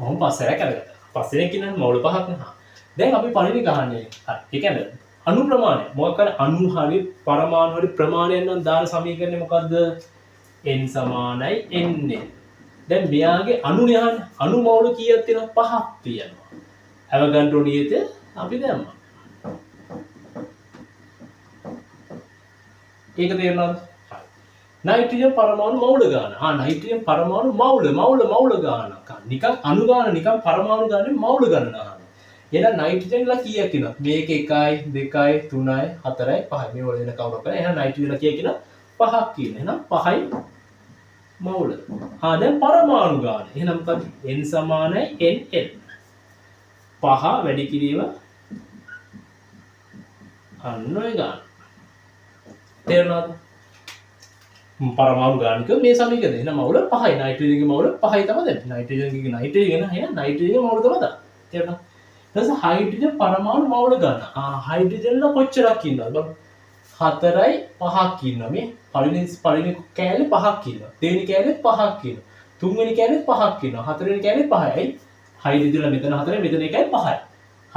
ඔහොම 5 සැරයක් ඇඳ ගන්න. 5 දෙනෙක් ඉන්නනම් මවුල 5ක් නේ. දැන් අපි පළවෙනි ගහන්නේ. හරි ඒ කියන්නේ අණු ප්‍රමාණය මොකක් කරන්නේ අණු හරි පරමාණු හරි ප්‍රමාණයෙන් නම් දාන සමීකරණය මොකද්ද n සමානයි n. දැන් මෙයාගේ අණුනේ අහන්නේ අණු මවුල කීයක් තියෙනවද 5ක් තියෙනවා. ඇවගන්ඩ්‍රෝ නියතය අපි දැම්මා. ඒක තේරෙනවද? නයිට්‍රජන් පරමාණු මවුල ගාන. නයිට්‍රජන් පරමාණු මවුල ගානක්. නිකන් අණු ගාන නිකන් පරමාණු ගානේ මවුල ගණන. එහෙනම් නයිට්‍රජන් ලා කීයක් තියෙනවද? මේක 1යි 2යි 3යි 4යි 5යි. මේ වල වෙන කවුරක් කරා. එහෙනම් නයිට්‍රජන් ලා කීයක් කියනවා? 5ක් කියන. එහෙනම් 5යි මවුල. දැන් පරමාණු ගාන. එහෙනම් මොකද? n සමානයි nl. 5 වැඩි කිරීම අන්න ඔය ගාන. තේරුණාද? පරමාණු ගානික මේ සමීකරණය. එහෙනම් මවුල 5යි. නයිට්‍රජන්ගේ මවුල 5යි තමයි දැන්. නයිට්‍රජන්ගේ නයිට්‍රජන් එහෙනම් නයිට්‍රජන්ගේ මවුල තමයි දැන්. තේරුණා? හයිඩ්‍රජන් පරමාණු මවුල ගන්න. හයිඩ්‍රජන් ලා කොච්චරක් ඉන්නවද බලන්න. 4යි 5ක් ඉන්නවා. මේ පළවෙනි කෑල්ලේ 5ක් ඉන්නවා. දෙවෙනි කෑල්ලේ 5ක් ඉන්නවා. තුන්වෙනි කෑල්ලේ 5ක් ඉන්නවා. හතරවෙනි කෑල්ලේ 5යි. හයිඩ්‍රජන් ලා මෙතන 4යි මෙතන 1යි 5යි.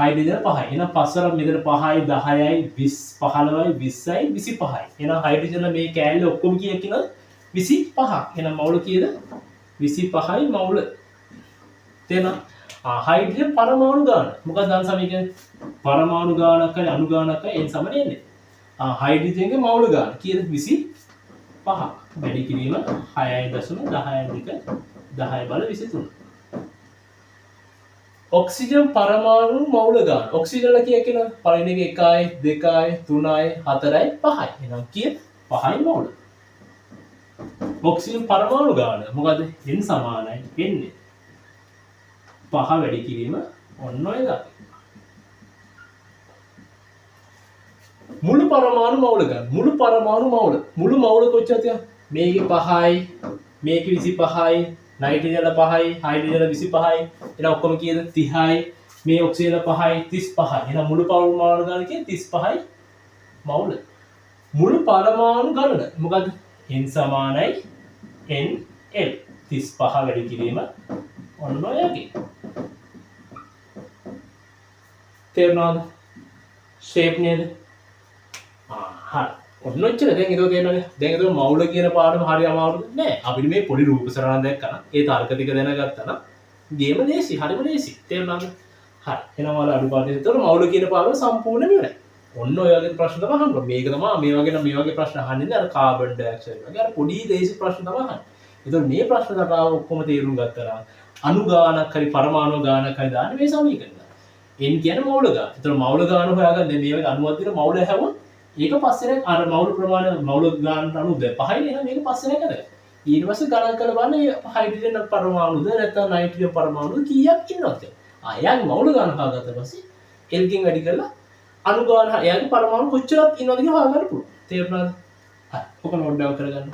හයිඩ්‍රජන් 5යි. එහෙනම් 5 වරක් මෙතන 5යි 10යි 20 15යි 20යි 25යි. එහෙනම් හයිඩ්‍රජන් ලා මේ කෑල්ලේ ඔක්කොම කීයක් ඉන්නවද? 25ක්. එහෙනම් මවුල කීයද? 25යි මවුල. තේරෙනවද? හයිඩ්‍රජන් පරමාණු ගාන. මොකක්ද දාන සමීකරණය? පරමාණු ගානක් හරි අණු ගානක් හරි n සමාන n. හයිඩ්‍රජන්ගේ මවුල ගාන කීයද? 25ක්. වැඩි කිරීම 6.10 10 බල 23. ඔක්සිජන් පරමාණු මවුල ගාන. ඔක්සිජන් ලා කීයක් කියනවද? පළවෙනි එක 1යි 2යි 3යි 4යි 5යි. එහෙනම් කීයද? 5යි මවුල. ඔක්සිජන් පරමාණු ගාන මොකද? n සමානයි n. 5 වැඩි කිරීම ඔන්න ඔය ගන්න. මුළු පරමාණු මවුල ගන්න. මුළු පරමාණු මවුල. මුළු මවුල කොච්චරද? මේකේ 5යි, මේකේ 25යි, නයිට්‍රජන් ලා 5යි, හයිඩ්‍රජන් ලා 25යි. එහෙනම් ඔක්කොම කීයද? 30යි. මේ ඔක්සිජන් ලා 5යි, 35යි. එහෙනම් මුළු පරමාණු ගන්න කීයද? 35යි මවුල. මුළු පරමාණු ගණන මොකද්ද? n සමානයි nl. 35 වැඩි කිරීම ඔන්න ඔයගේ. තේරුණාද? ෂේප් නේද? හරි. ඔන්න ඔච්චර දැන් ඒක තේරෙනවනේ. දැන් ඒක මවුල කියන පාඩම හරි අමාරුද? නෑ. අපිට මේ පොඩි රූප සරණ දැක්කම ඒ තර්ක ටික දැනගත්තා නම් ගේම ලේසි. හරිම ලේසි. තේරුණාද? හරි. එහෙනම් ඔයාලා අඩුපාඩු විතර මවුල කියන පාඩම සම්පූර්ණයෙන්ම ඉවරයි. ඔන්න ඔය වගේ ප්‍රශ්න තමයි අහන්නේ. මේක තමයි මේ වගේ ප්‍රශ්න අහන්නේ අර කාබන් ඩයොක්සයිඩ් වගේ අර පොඩි දේශි ප්‍රශ්න තමයි අහන්නේ. ඒතකොට මේ ප්‍රශ්න කතාව ඔක්කොම තේරුම් ගත්තා නම් අණු ගානක් හරි පරමාණු ගානක් හරි දාන්න මේ සමීකරණ. n කියන්නේ මවුල ගාන. ඒතර මවුල ගාන හොයාගන්න මේ වගේ අණුවක් දින මවුල හැවොත් ඒක පස්සේ අර මවුල ප්‍රමාණය මවුල ගානට අණු 5යි එහෙනම් මේක පස්සේ කරගන්න. ඊට පස්සේ ගණන් කරලා බලන්න මේ හයිඩ්‍රජන් පරමාණුද නැත්නම් නයිට්‍රජන් පරමාණුද කීයක් ඉන්නවද කියලා. එයාගේ මවුල ගාන හොයාගත්තා පස්සේ l කින් වැඩි කරලා අණු ගාන එයාගේ පරමාණු කොච්චරක් ඉන්නවද කියලා හොයාගන්න පුළුවන්. තේරුණාද? හරි. ඔක නෝට් ඩවුන් කරගන්න.